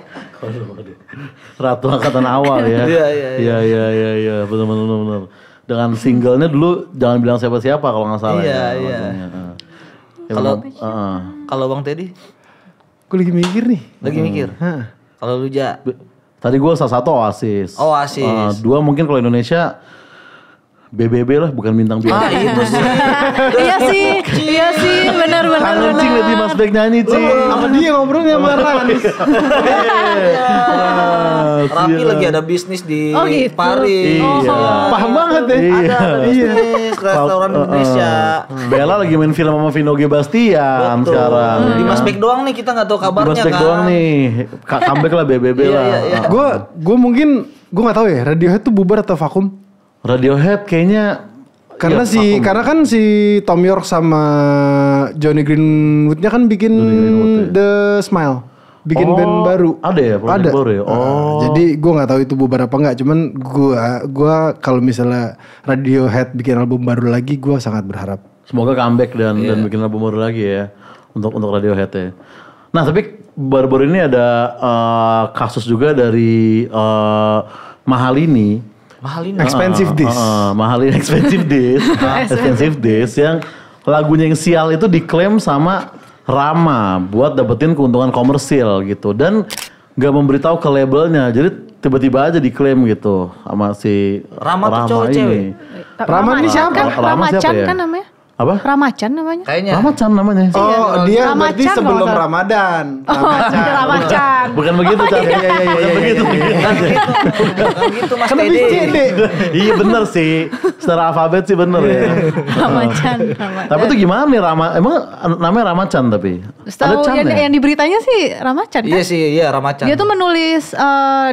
Ratu angkatan awal ya. Iya. Benar. Dengan singlenya dulu jangan bilang siapa-siapa kalau nggak salah. Iya. Kalau Bang Teddy? Gue lagi mikir nih. Kalau lu Ja? Tadi gue salah satu Oasis. Dua mungkin kalau Indonesia BBB lah, bukan bintang bintang. Itu sih. Iya sih, benar. Cing liat Mas Bek nyanyi Cing. Sama dia ngobrolnya sama Rans. Rapi lagi ada bisnis di gitu. Paris. Paham banget ya. Ada bisnis restoran Indonesia. Bella lagi main film sama Vino G. Bastian sekarang. Di Mas Bek doang nih kita nggak tahu kabarnya kan. Di Mas Bek doang nih. Comeback lah BBB lah. Gue mungkin gue nggak tahu ya Radiohead tuh bubar atau vakum. Radiohead kayaknya karena karena kan si Tom York sama Johnny Greenwood-nya kan bikin The Smile, bikin band baru. Ada ya, ada baru ya. Jadi gue nggak tahu itu bubar apa nggak. Cuman gue kalau misalnya Radiohead bikin album baru lagi, gue sangat berharap. Semoga comeback dan bikin album baru lagi ya untuk Radiohead ya. Nah tapi baru-baru ini ada kasus juga dari Mahalini. Expensive Days. Mahalini Expensive Days. Expensive Days yang lagunya yang sial itu diklaim sama Rama buat dapetin keuntungan komersil gitu. Dan gak memberitahu ke labelnya. Jadi tiba-tiba aja diklaim gitu sama si Rama tuh cowok cewek. Rama ini siapa? Ramacan kan namanya? Apa? Ramacan namanya? Kayaknya. Ramacan namanya. Dia berarti sebelum Ramadan. Ramacan. Bukan begitu Cak. Bukan begitu. Bukan gitu Mas Teddy. Iya bener sih. Secara alfabet sih bener ya. Ramacan. Tapi itu gimana nih emang namanya Ramacan tapi? Setahu yang di beritanya sih Ramacan kan? Iya sih, Ramacan. Dia tuh menulis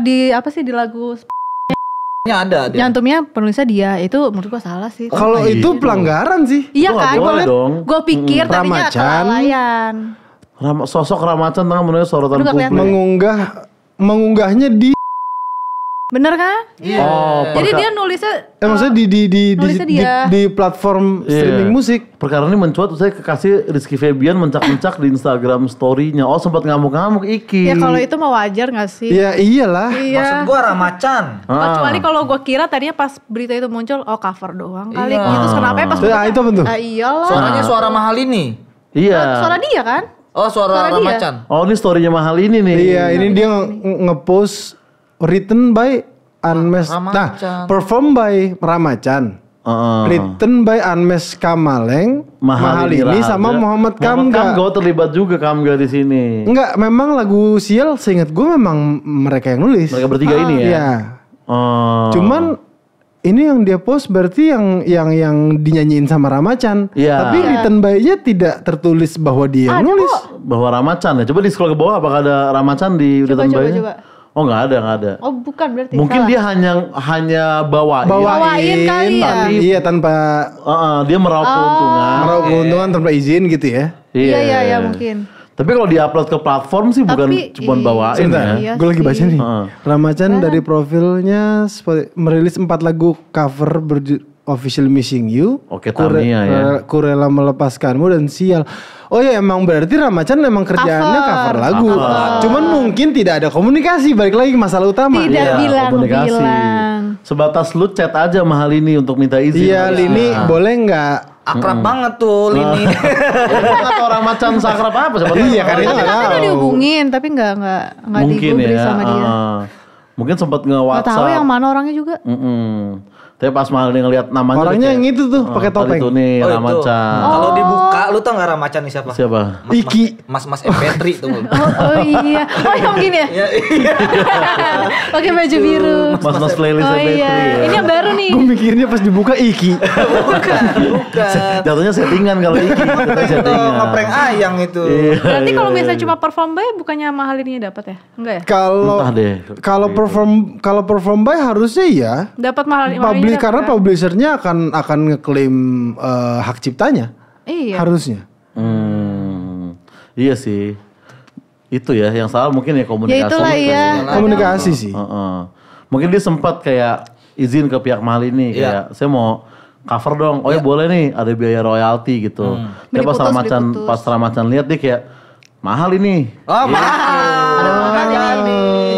di lagu ada dia. Nyantumnya penulisnya dia. Itu menurut gua salah sih. Kalau itu pelanggaran sih. Iya kan? Gue pikir tadinya kelalaian. Sosok Ramacan tengah menulis sorotan publik. Mengunggahnya di Bener kan? Iya. Jadi dia nulisnya maksudnya di platform streaming musik. Perkara ini mencuat saya kekasih Rizky Febian mencak-mencak di Instagram story-nya. Oh sempat ngamuk-ngamuk Iki. Ya kalau itu mah wajar gak sih? Ya iyalah. Maksud gua Ramacan. Kecuali kalau gua kira tadinya pas berita itu muncul cover doang kali. Terus kenapa ya pas itu bentuk. Iyalah. Suaranya suara Mahalini. Iya. Suara dia kan? Oh suara Ramacan. Oh ini story-nya Mahalini nih. Iya ini dia ngepost written by Unmes, perform by Ramacan, written by Unmes Kamaleng, Mahalini sama Muhammad Kamga. Kamga terlibat juga Kamga di sini. Enggak, memang lagu Sial, seingat gue memang mereka yang nulis. Mereka bertiga ini ya. Iya. Cuman ini yang dia post berarti yang dinyanyiin sama Rama-chan. Tapi written by-nya tidak tertulis bahwa dia yang nulis. Bahwa Rama-chan ya. Coba di scroll ke bawah apakah ada Rama-chan di written by-nya? Coba. Oh nggak ada. Oh bukan berarti. Mungkin dia hanya bawain kali ya. Iya tanpa dia meraup keuntungan tanpa izin gitu ya. Iya mungkin. Tapi kalau di-upload ke platform sih bukan cuma bawain ya. Gue lagi baca nih. Rama-chan dari profilnya merilis 4 lagu cover Official Missing You. Oke, Tamiya ya. Ku rela melepaskanmu dan Sial. Oh ya emang berarti Rama-chan memang kerjaannya cover lagu. Cuman mungkin tidak ada komunikasi, balik lagi masalah utama. Tidak bilang. Sebatas lu chat aja sama Halini untuk minta izin. Iya, Lini boleh nggak? Akrab banget tuh Lini. Nggak tahu orang macan sakrab apa sebenarnya. Iya kan itu Tapi udah dihubungin, tapi nggak digubris sama dia. Mungkin sempat nge-WhatsApp. Nggak tahu yang mana orangnya juga. Tapi pas malah ngeliat namanya orangnya yang itu tuh pakai topeng. Itu nih Rama-chan. Kalau dibuka lu tau gak Rama-chan nih siapa? Iki. Mas MP3 tuh. Oh iya. Oh yang begini ya? Pakai baju biru. Mas playlist MP3. Iya. Ini yang baru nih. Gue mikirnya pas dibuka Iki. Bukan. Jatuhnya settingan kalau Iki. Itu ngeprank ayang itu. Berarti kalau misalnya cuma perform by bukannya mahal ini dapat ya? Enggak ya? Kalau perform by harusnya ya. Dapat mahal Karena publishernya akan ngeklaim hak ciptanya. Iya. Harusnya. Iya sih. Itu ya yang salah mungkin ya komunikasi. Ya itulah ya. Komunikasi sih. Mungkin dia sempat kayak izin ke pihak mahal ini kayak saya mau cover dong. Oh ya boleh nih, ada biaya royalti gitu. Tapi pas Rama-chan lihat dia kayak mahal ini. Oh mahal.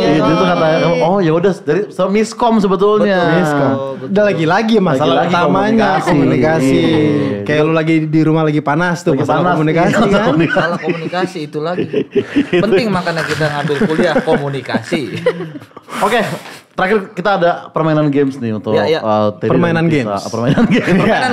Itu tuh katanya, oh ya udah dari miskom sebetulnya. Miskom. Udah lagi masalah utamanya komunikasi. Kayak lu lagi di rumah lagi panas tuh masalah komunikasi kan. Masalah komunikasi itu lagi. Penting makanya kita ngambil kuliah komunikasi. Oke, terakhir kita ada permainan games nih untuk permainan games. Permainan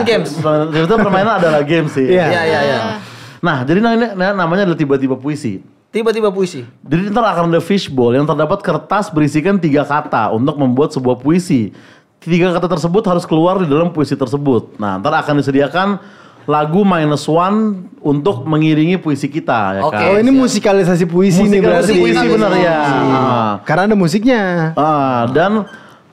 games. Sebetulnya permainan adalah games sih. Iya. Nah, jadi namanya adalah tiba-tiba puisi. Tiba-tiba puisi. Jadi ntar akan ada fishbowl yang terdapat kertas berisikan 3 kata untuk membuat sebuah puisi. 3 kata tersebut harus keluar di dalam puisi tersebut. Nah, ntar akan disediakan lagu -1 untuk mengiringi puisi kita, ya kan? Oh ini musikalisasi puisi nih berarti. Puisi benar ya. Karena ada musiknya. Dan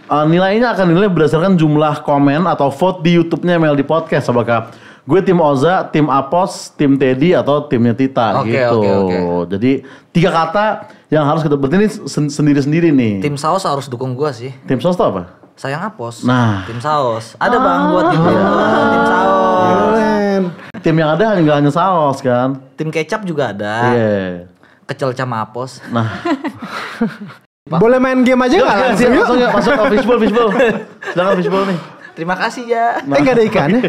nilainya akan dinilai berdasarkan jumlah komen atau vote di YouTube-nya MLD Podcast, apakah gue tim Oza, tim Apos, tim Teddy atau timnya Tita gitu. Jadi 3 kata yang harus kita berarti ini sendiri-sendiri nih. Tim Saus harus dukung gue sih. Tim Saus itu apa? Sayang Apos. Nah. Tim Saus. Ada bang buat tim Saus. Tim yang ada nggak hanya Saus kan? Tim kecap juga ada. Iya. Kecel sama Apos. Nah. Boleh main game aja nggak? Langsung ya masuk ke fishbowl. Silakan fishbowl nih. Terima kasih ya. Nggak ada ikannya.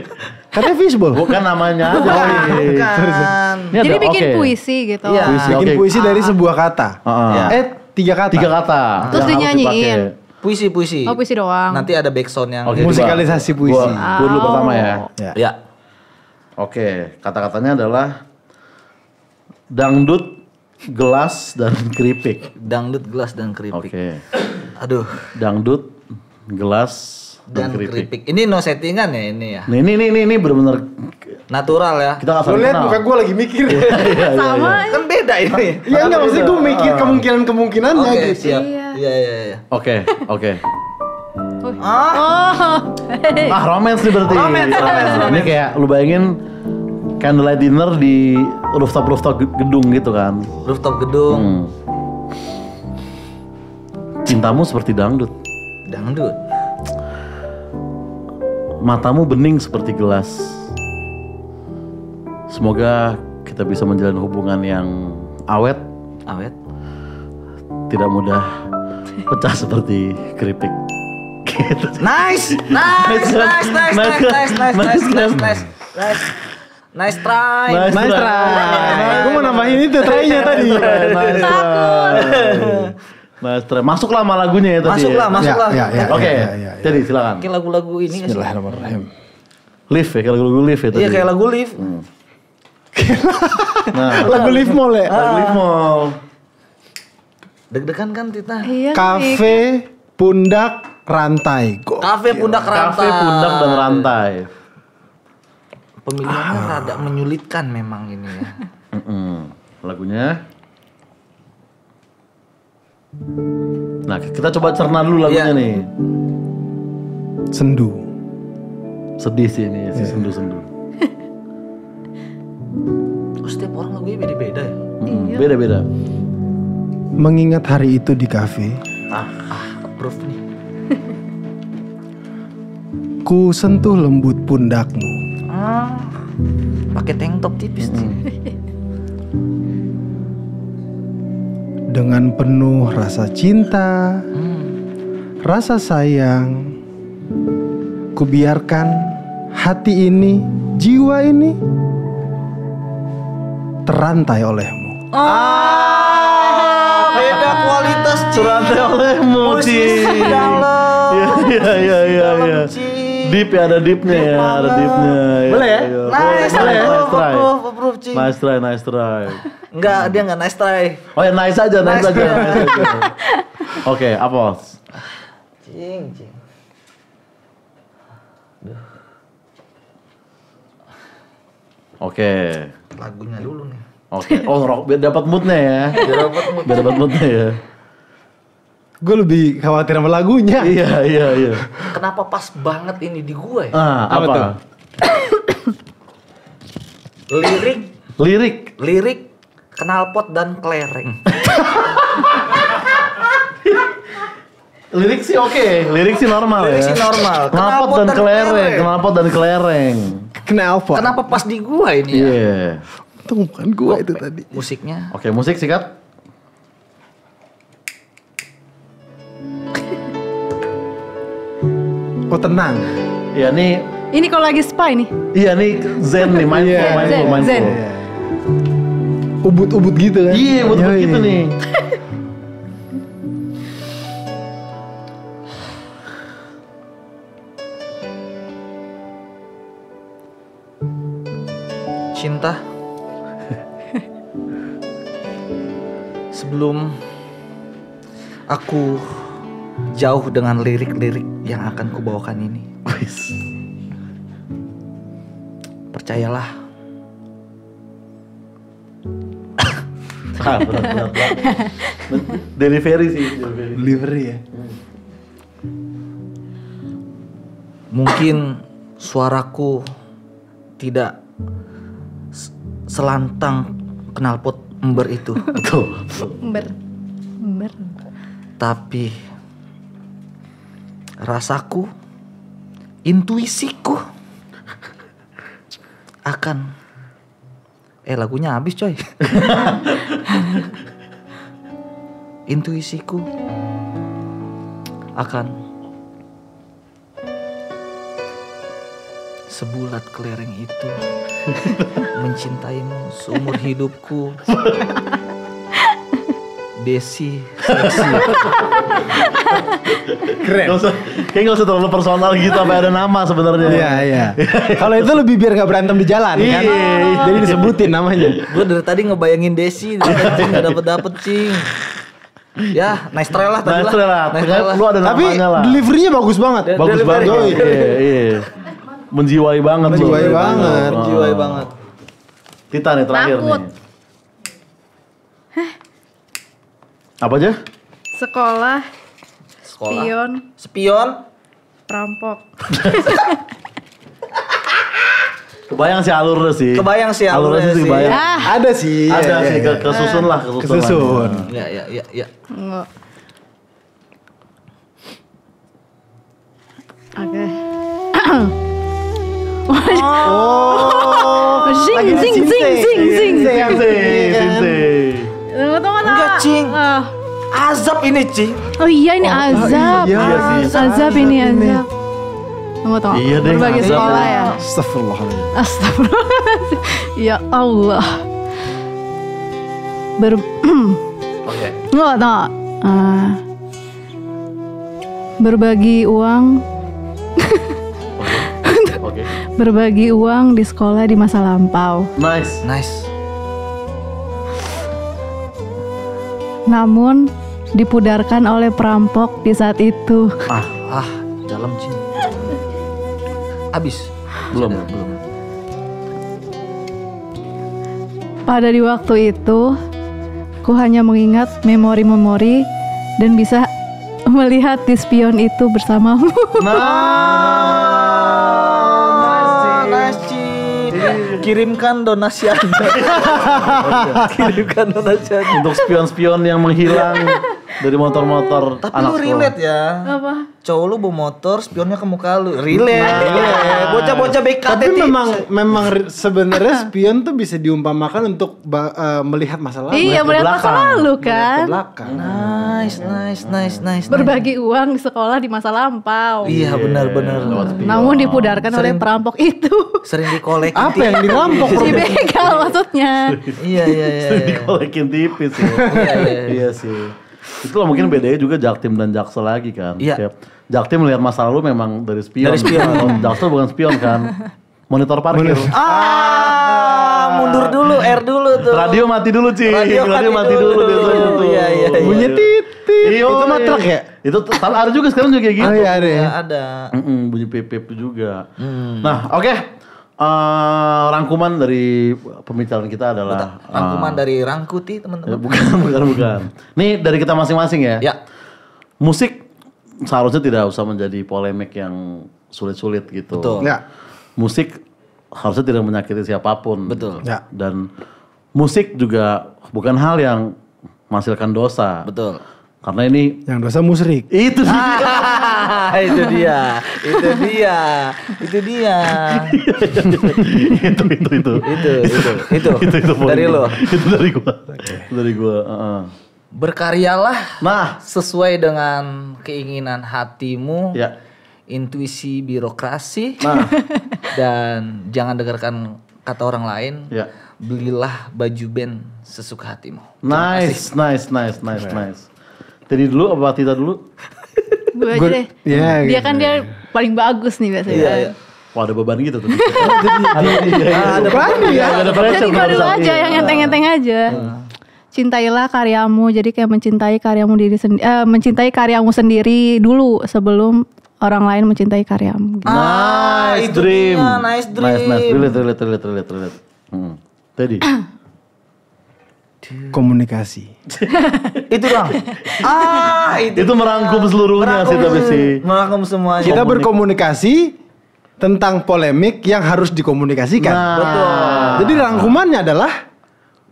Katanya fishbowl. Bukan namanya aja. Bukan. Jadi bikin puisi gitu. Iya. Bikin puisi dari sebuah kata. 3 kata. 3 kata. Terus dinyanyiin. Puisi. Oh puisi doang. Nanti ada backsound yang musikalisasi puisi. Gue dulu pertama ya. Ya. Oke, kata-katanya adalah dangdut, gelas, dan keripik. Dangdut, gelas, dan keripik. Oke. Aduh. Dangdut, gelas, dan keripik. Ini no settingan ya ini ya? Nah, ini benar-benar natural ya. Kita nggak saling kenal. Lihat muka gue lagi mikir. Sama. Kan beda ini. Iya nggak maksudnya gue mikir kemungkinannya gitu. gitu. Siap. Iya. Oke. Ah, romance nih berarti. Romance. Ini kayak lu bayangin candlelight dinner di rooftop gedung gitu kan. Rooftop gedung. Cintamu seperti dangdut. Dangdut. Matamu bening seperti gelas. Semoga kita bisa menjalin hubungan yang awet. Tidak mudah pecah seperti keripik. Gitu. Nice try. Gue mau nambahin itu try-nya tadi. Nice try. Masuklah sama lagunya ya tadi. Masuklah. Oke. Jadi silakan. Kayak lagu-lagu ini. Bismillahirrahmanirrahim. Live ya, kayak lagu Live ya tadi. Iya kayak lagu Live. Lagu Live Mall ya. Lagu Live Mall. Deg-degan kan Tita? Iya. Kafe, pundak, Rantai. Kafe Pundak Rantai. Kafe Pundak dan Rantai. Pemilihannya rada menyulitkan memang ini ya. Lagunya. Nah, kita coba cerna dulu lagunya nih. Sendu. Sedih sih ini, si sendu-sendu. Oh, setiap orang lagunya beda-beda ya? Beda-beda. Mengingat hari itu di kafe. Approve nih. Ku sentuh lembut pundakmu. Pakai tank top tipis nih. Dengan penuh rasa cinta, rasa sayang, ku biarkan hati ini, jiwa ini terantai olehmu. Beda kualitas Terantai olehmu, musisi dalam. Iya. Deep ya, ada deepnya ya, ada deepnya. Boleh ya? Nice try. Nice try. Enggak, dia enggak nice try. Oh ya, nice aja. Oke, Apos. Cing. Oke. Lagunya dulu nih. Oke. Oh, biar dapat moodnya ya. Biar dapat moodnya ya. Gue lebih khawatir sama lagunya. Iya. Kenapa pas banget ini di gua ya? Apa tuh? Lirik knalpot dan kelereng. Lirik sih oke. Lirik sih normal ya. Lirik sih normal. Knalpot dan kelereng. Kenapa? Kenapa pas di gua ini ya? Iya. Itu bukan gue itu tadi. Musiknya. Oke, musik sikat. Oh tenang. Ya nih. Ini kalau lagi spa ini. Iya nih zen nih, mindful. Zen. Ubud-ubud gitu kan? Iya, ubud-ubud gitu nih. Cinta. Sebelum aku jauh dengan lirik-lirik yang akan kubawakan ini, percayalah, berat. Delivery sih. Delivery ya. mungkin suaraku tidak selantang knalpot ember itu. Betul. Ember. Tapi rasaku, intuisiku akan lagunya habis coy. Intuisiku akan sebulat kelereng itu mencintaimu seumur hidupku. Desi seksi. Keren. Kayaknya gak usah terlalu personal gitu, sampai ada nama sebenarnya. Iya. Kalau itu lebih biar gak berantem di jalan kan. Jadi disebutin namanya. Gue dari tadi ngebayangin Desi, dari tadi gak dapet cing. Ya, nice try lah tadi lah. Nice try lah. Lu ada tapi namanya lah. delivery-nya bagus banget. Bagus banget. Iya. Menjiwai banget. Menjiwai banget. Kita nih terakhir Takut. nih. Apa aja? Sekolah. Spion. Perampok. Kebayang sih alurnya sih. Alurnya sih. Kebayang. Ada sih. Ada sih, kesusun lah. Kesusun. Ya. Enggak. Oke. Sing. Enggak, Cing. Azab ini, Cing. Oh iya ini azab. iya sih. Azab ini azab. Tunggu. Iya deh, Berbagi azab sekolah ya. Astagfirullahaladzim. Astagfirullahaladzim. Ya Allah. Oke. Nggak. Berbagi uang. Oke. Berbagi uang di sekolah di masa lampau. Nice. Namun dipudarkan oleh perampok di saat itu. Dalam Ci. Abis. Belum. Pada di waktu itu, ku hanya mengingat memori-memori dan bisa melihat di spion itu bersamamu. Nice, Ci. Kirimkan donasi Anda. Kirimkan donasi Anda. Untuk spion-spion yang menghilang dari motor-motor Tapi anak lu sekolah. relate ya. Apa? Cowok lu bawa motor, spionnya ke muka lu. Relate. Bocah-bocah BKT. Tapi memang sebenarnya spion tuh bisa diumpamakan untuk melihat masa lalu. Iya, melihat masa lalu Ke kan. belakang. Nice. Berbagi uang di sekolah di masa lampau. Iya, benar-benar. Namun dipudarkan oleh perampok itu. Sering dikolek. Apa yang dirampok? Dibegal maksudnya. Iya. Dikolekin tipis ya. Iya sih. Itulah mungkin bedanya juga Jaktim dan Jaksel lagi kan. Iya. Kayak Jaktim melihat masa lalu memang dari spion. Dari spion. Kalau Jaksel bukan spion kan. Monitor parkir. Mundur dulu, R dulu tuh. Radio mati dulu, Ci. Radio mati dulu. biasanya tuh. Iya. Bunyi titit. Iya, Itu mah truk ya? Itu ada juga sekarang juga kayak gitu. Oh iya ada ya. Ya, ada. Bunyi pip juga. Nah, oke. Rangkuman dari pembicaraan kita adalah Rangkuman dari Rangkuti, ya, teman-teman. bukan. Nih dari kita masing-masing ya. Ya. Musik seharusnya tidak usah menjadi polemik yang sulit-sulit gitu. Betul. Ya. Musik harusnya tidak menyakiti siapapun. Betul. Ya. Dan musik juga bukan hal yang menghasilkan dosa. Betul. Karena ini Yang dosa musrik. itu Itu dia. Itu. Dari lo. Itu dari gua. Berkaryalah Nah, sesuai dengan keinginan hatimu. ya. Intuisi birokrasi. Nah, Dan jangan dengarkan kata orang lain. ya. Belilah baju band sesuka hatimu. Nice. Tadi dulu apa Tita dulu? Gue aja deh. Iya, Dia gitu. kan dia paling bagus nih biasanya. Iya. Wah, ada beban gitu tuh. Ada banyak ya. Ada Jadi pressure gue dulu barusan. aja yang enteng-enteng aja. Cintailah karyamu. Jadi kayak mencintai mencintai karyamu sendiri dulu sebelum orang lain mencintai karyamu. Gitu. Nice itu dream. dia, nice dream. Relate. Tadi. Komunikasi. Itu dong. Itu merangkum seluruhnya sih tapi sih. Merangkum semuanya. Kita berkomunikasi tentang polemik yang harus dikomunikasikan. Nah, Betul. Jadi rangkumannya adalah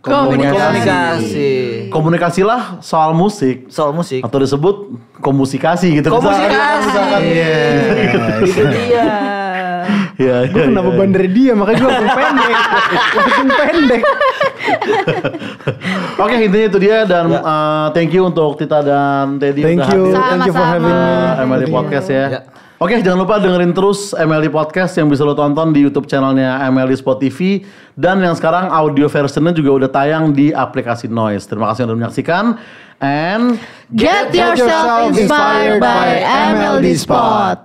Komunikasi. Komunikasilah soal musik Soal musik. atau disebut komusikasi gitu. Komunikasi. Itu dia. Iya. gue kena beban dari dia, makanya gue langsung pendek. Oke, intinya itu dia dan thank you untuk Tita dan Teddy Thank udah you hadir for having me. MLD Podcast ya. Ya. Oke, jangan lupa dengerin terus MLD Podcast yang bisa lo tonton di YouTube channelnya MLD Spot TV dan yang sekarang audio versionnya juga udah tayang di aplikasi Noise. Terima kasih sudah menyaksikan and Get yourself inspired by MLD Spot.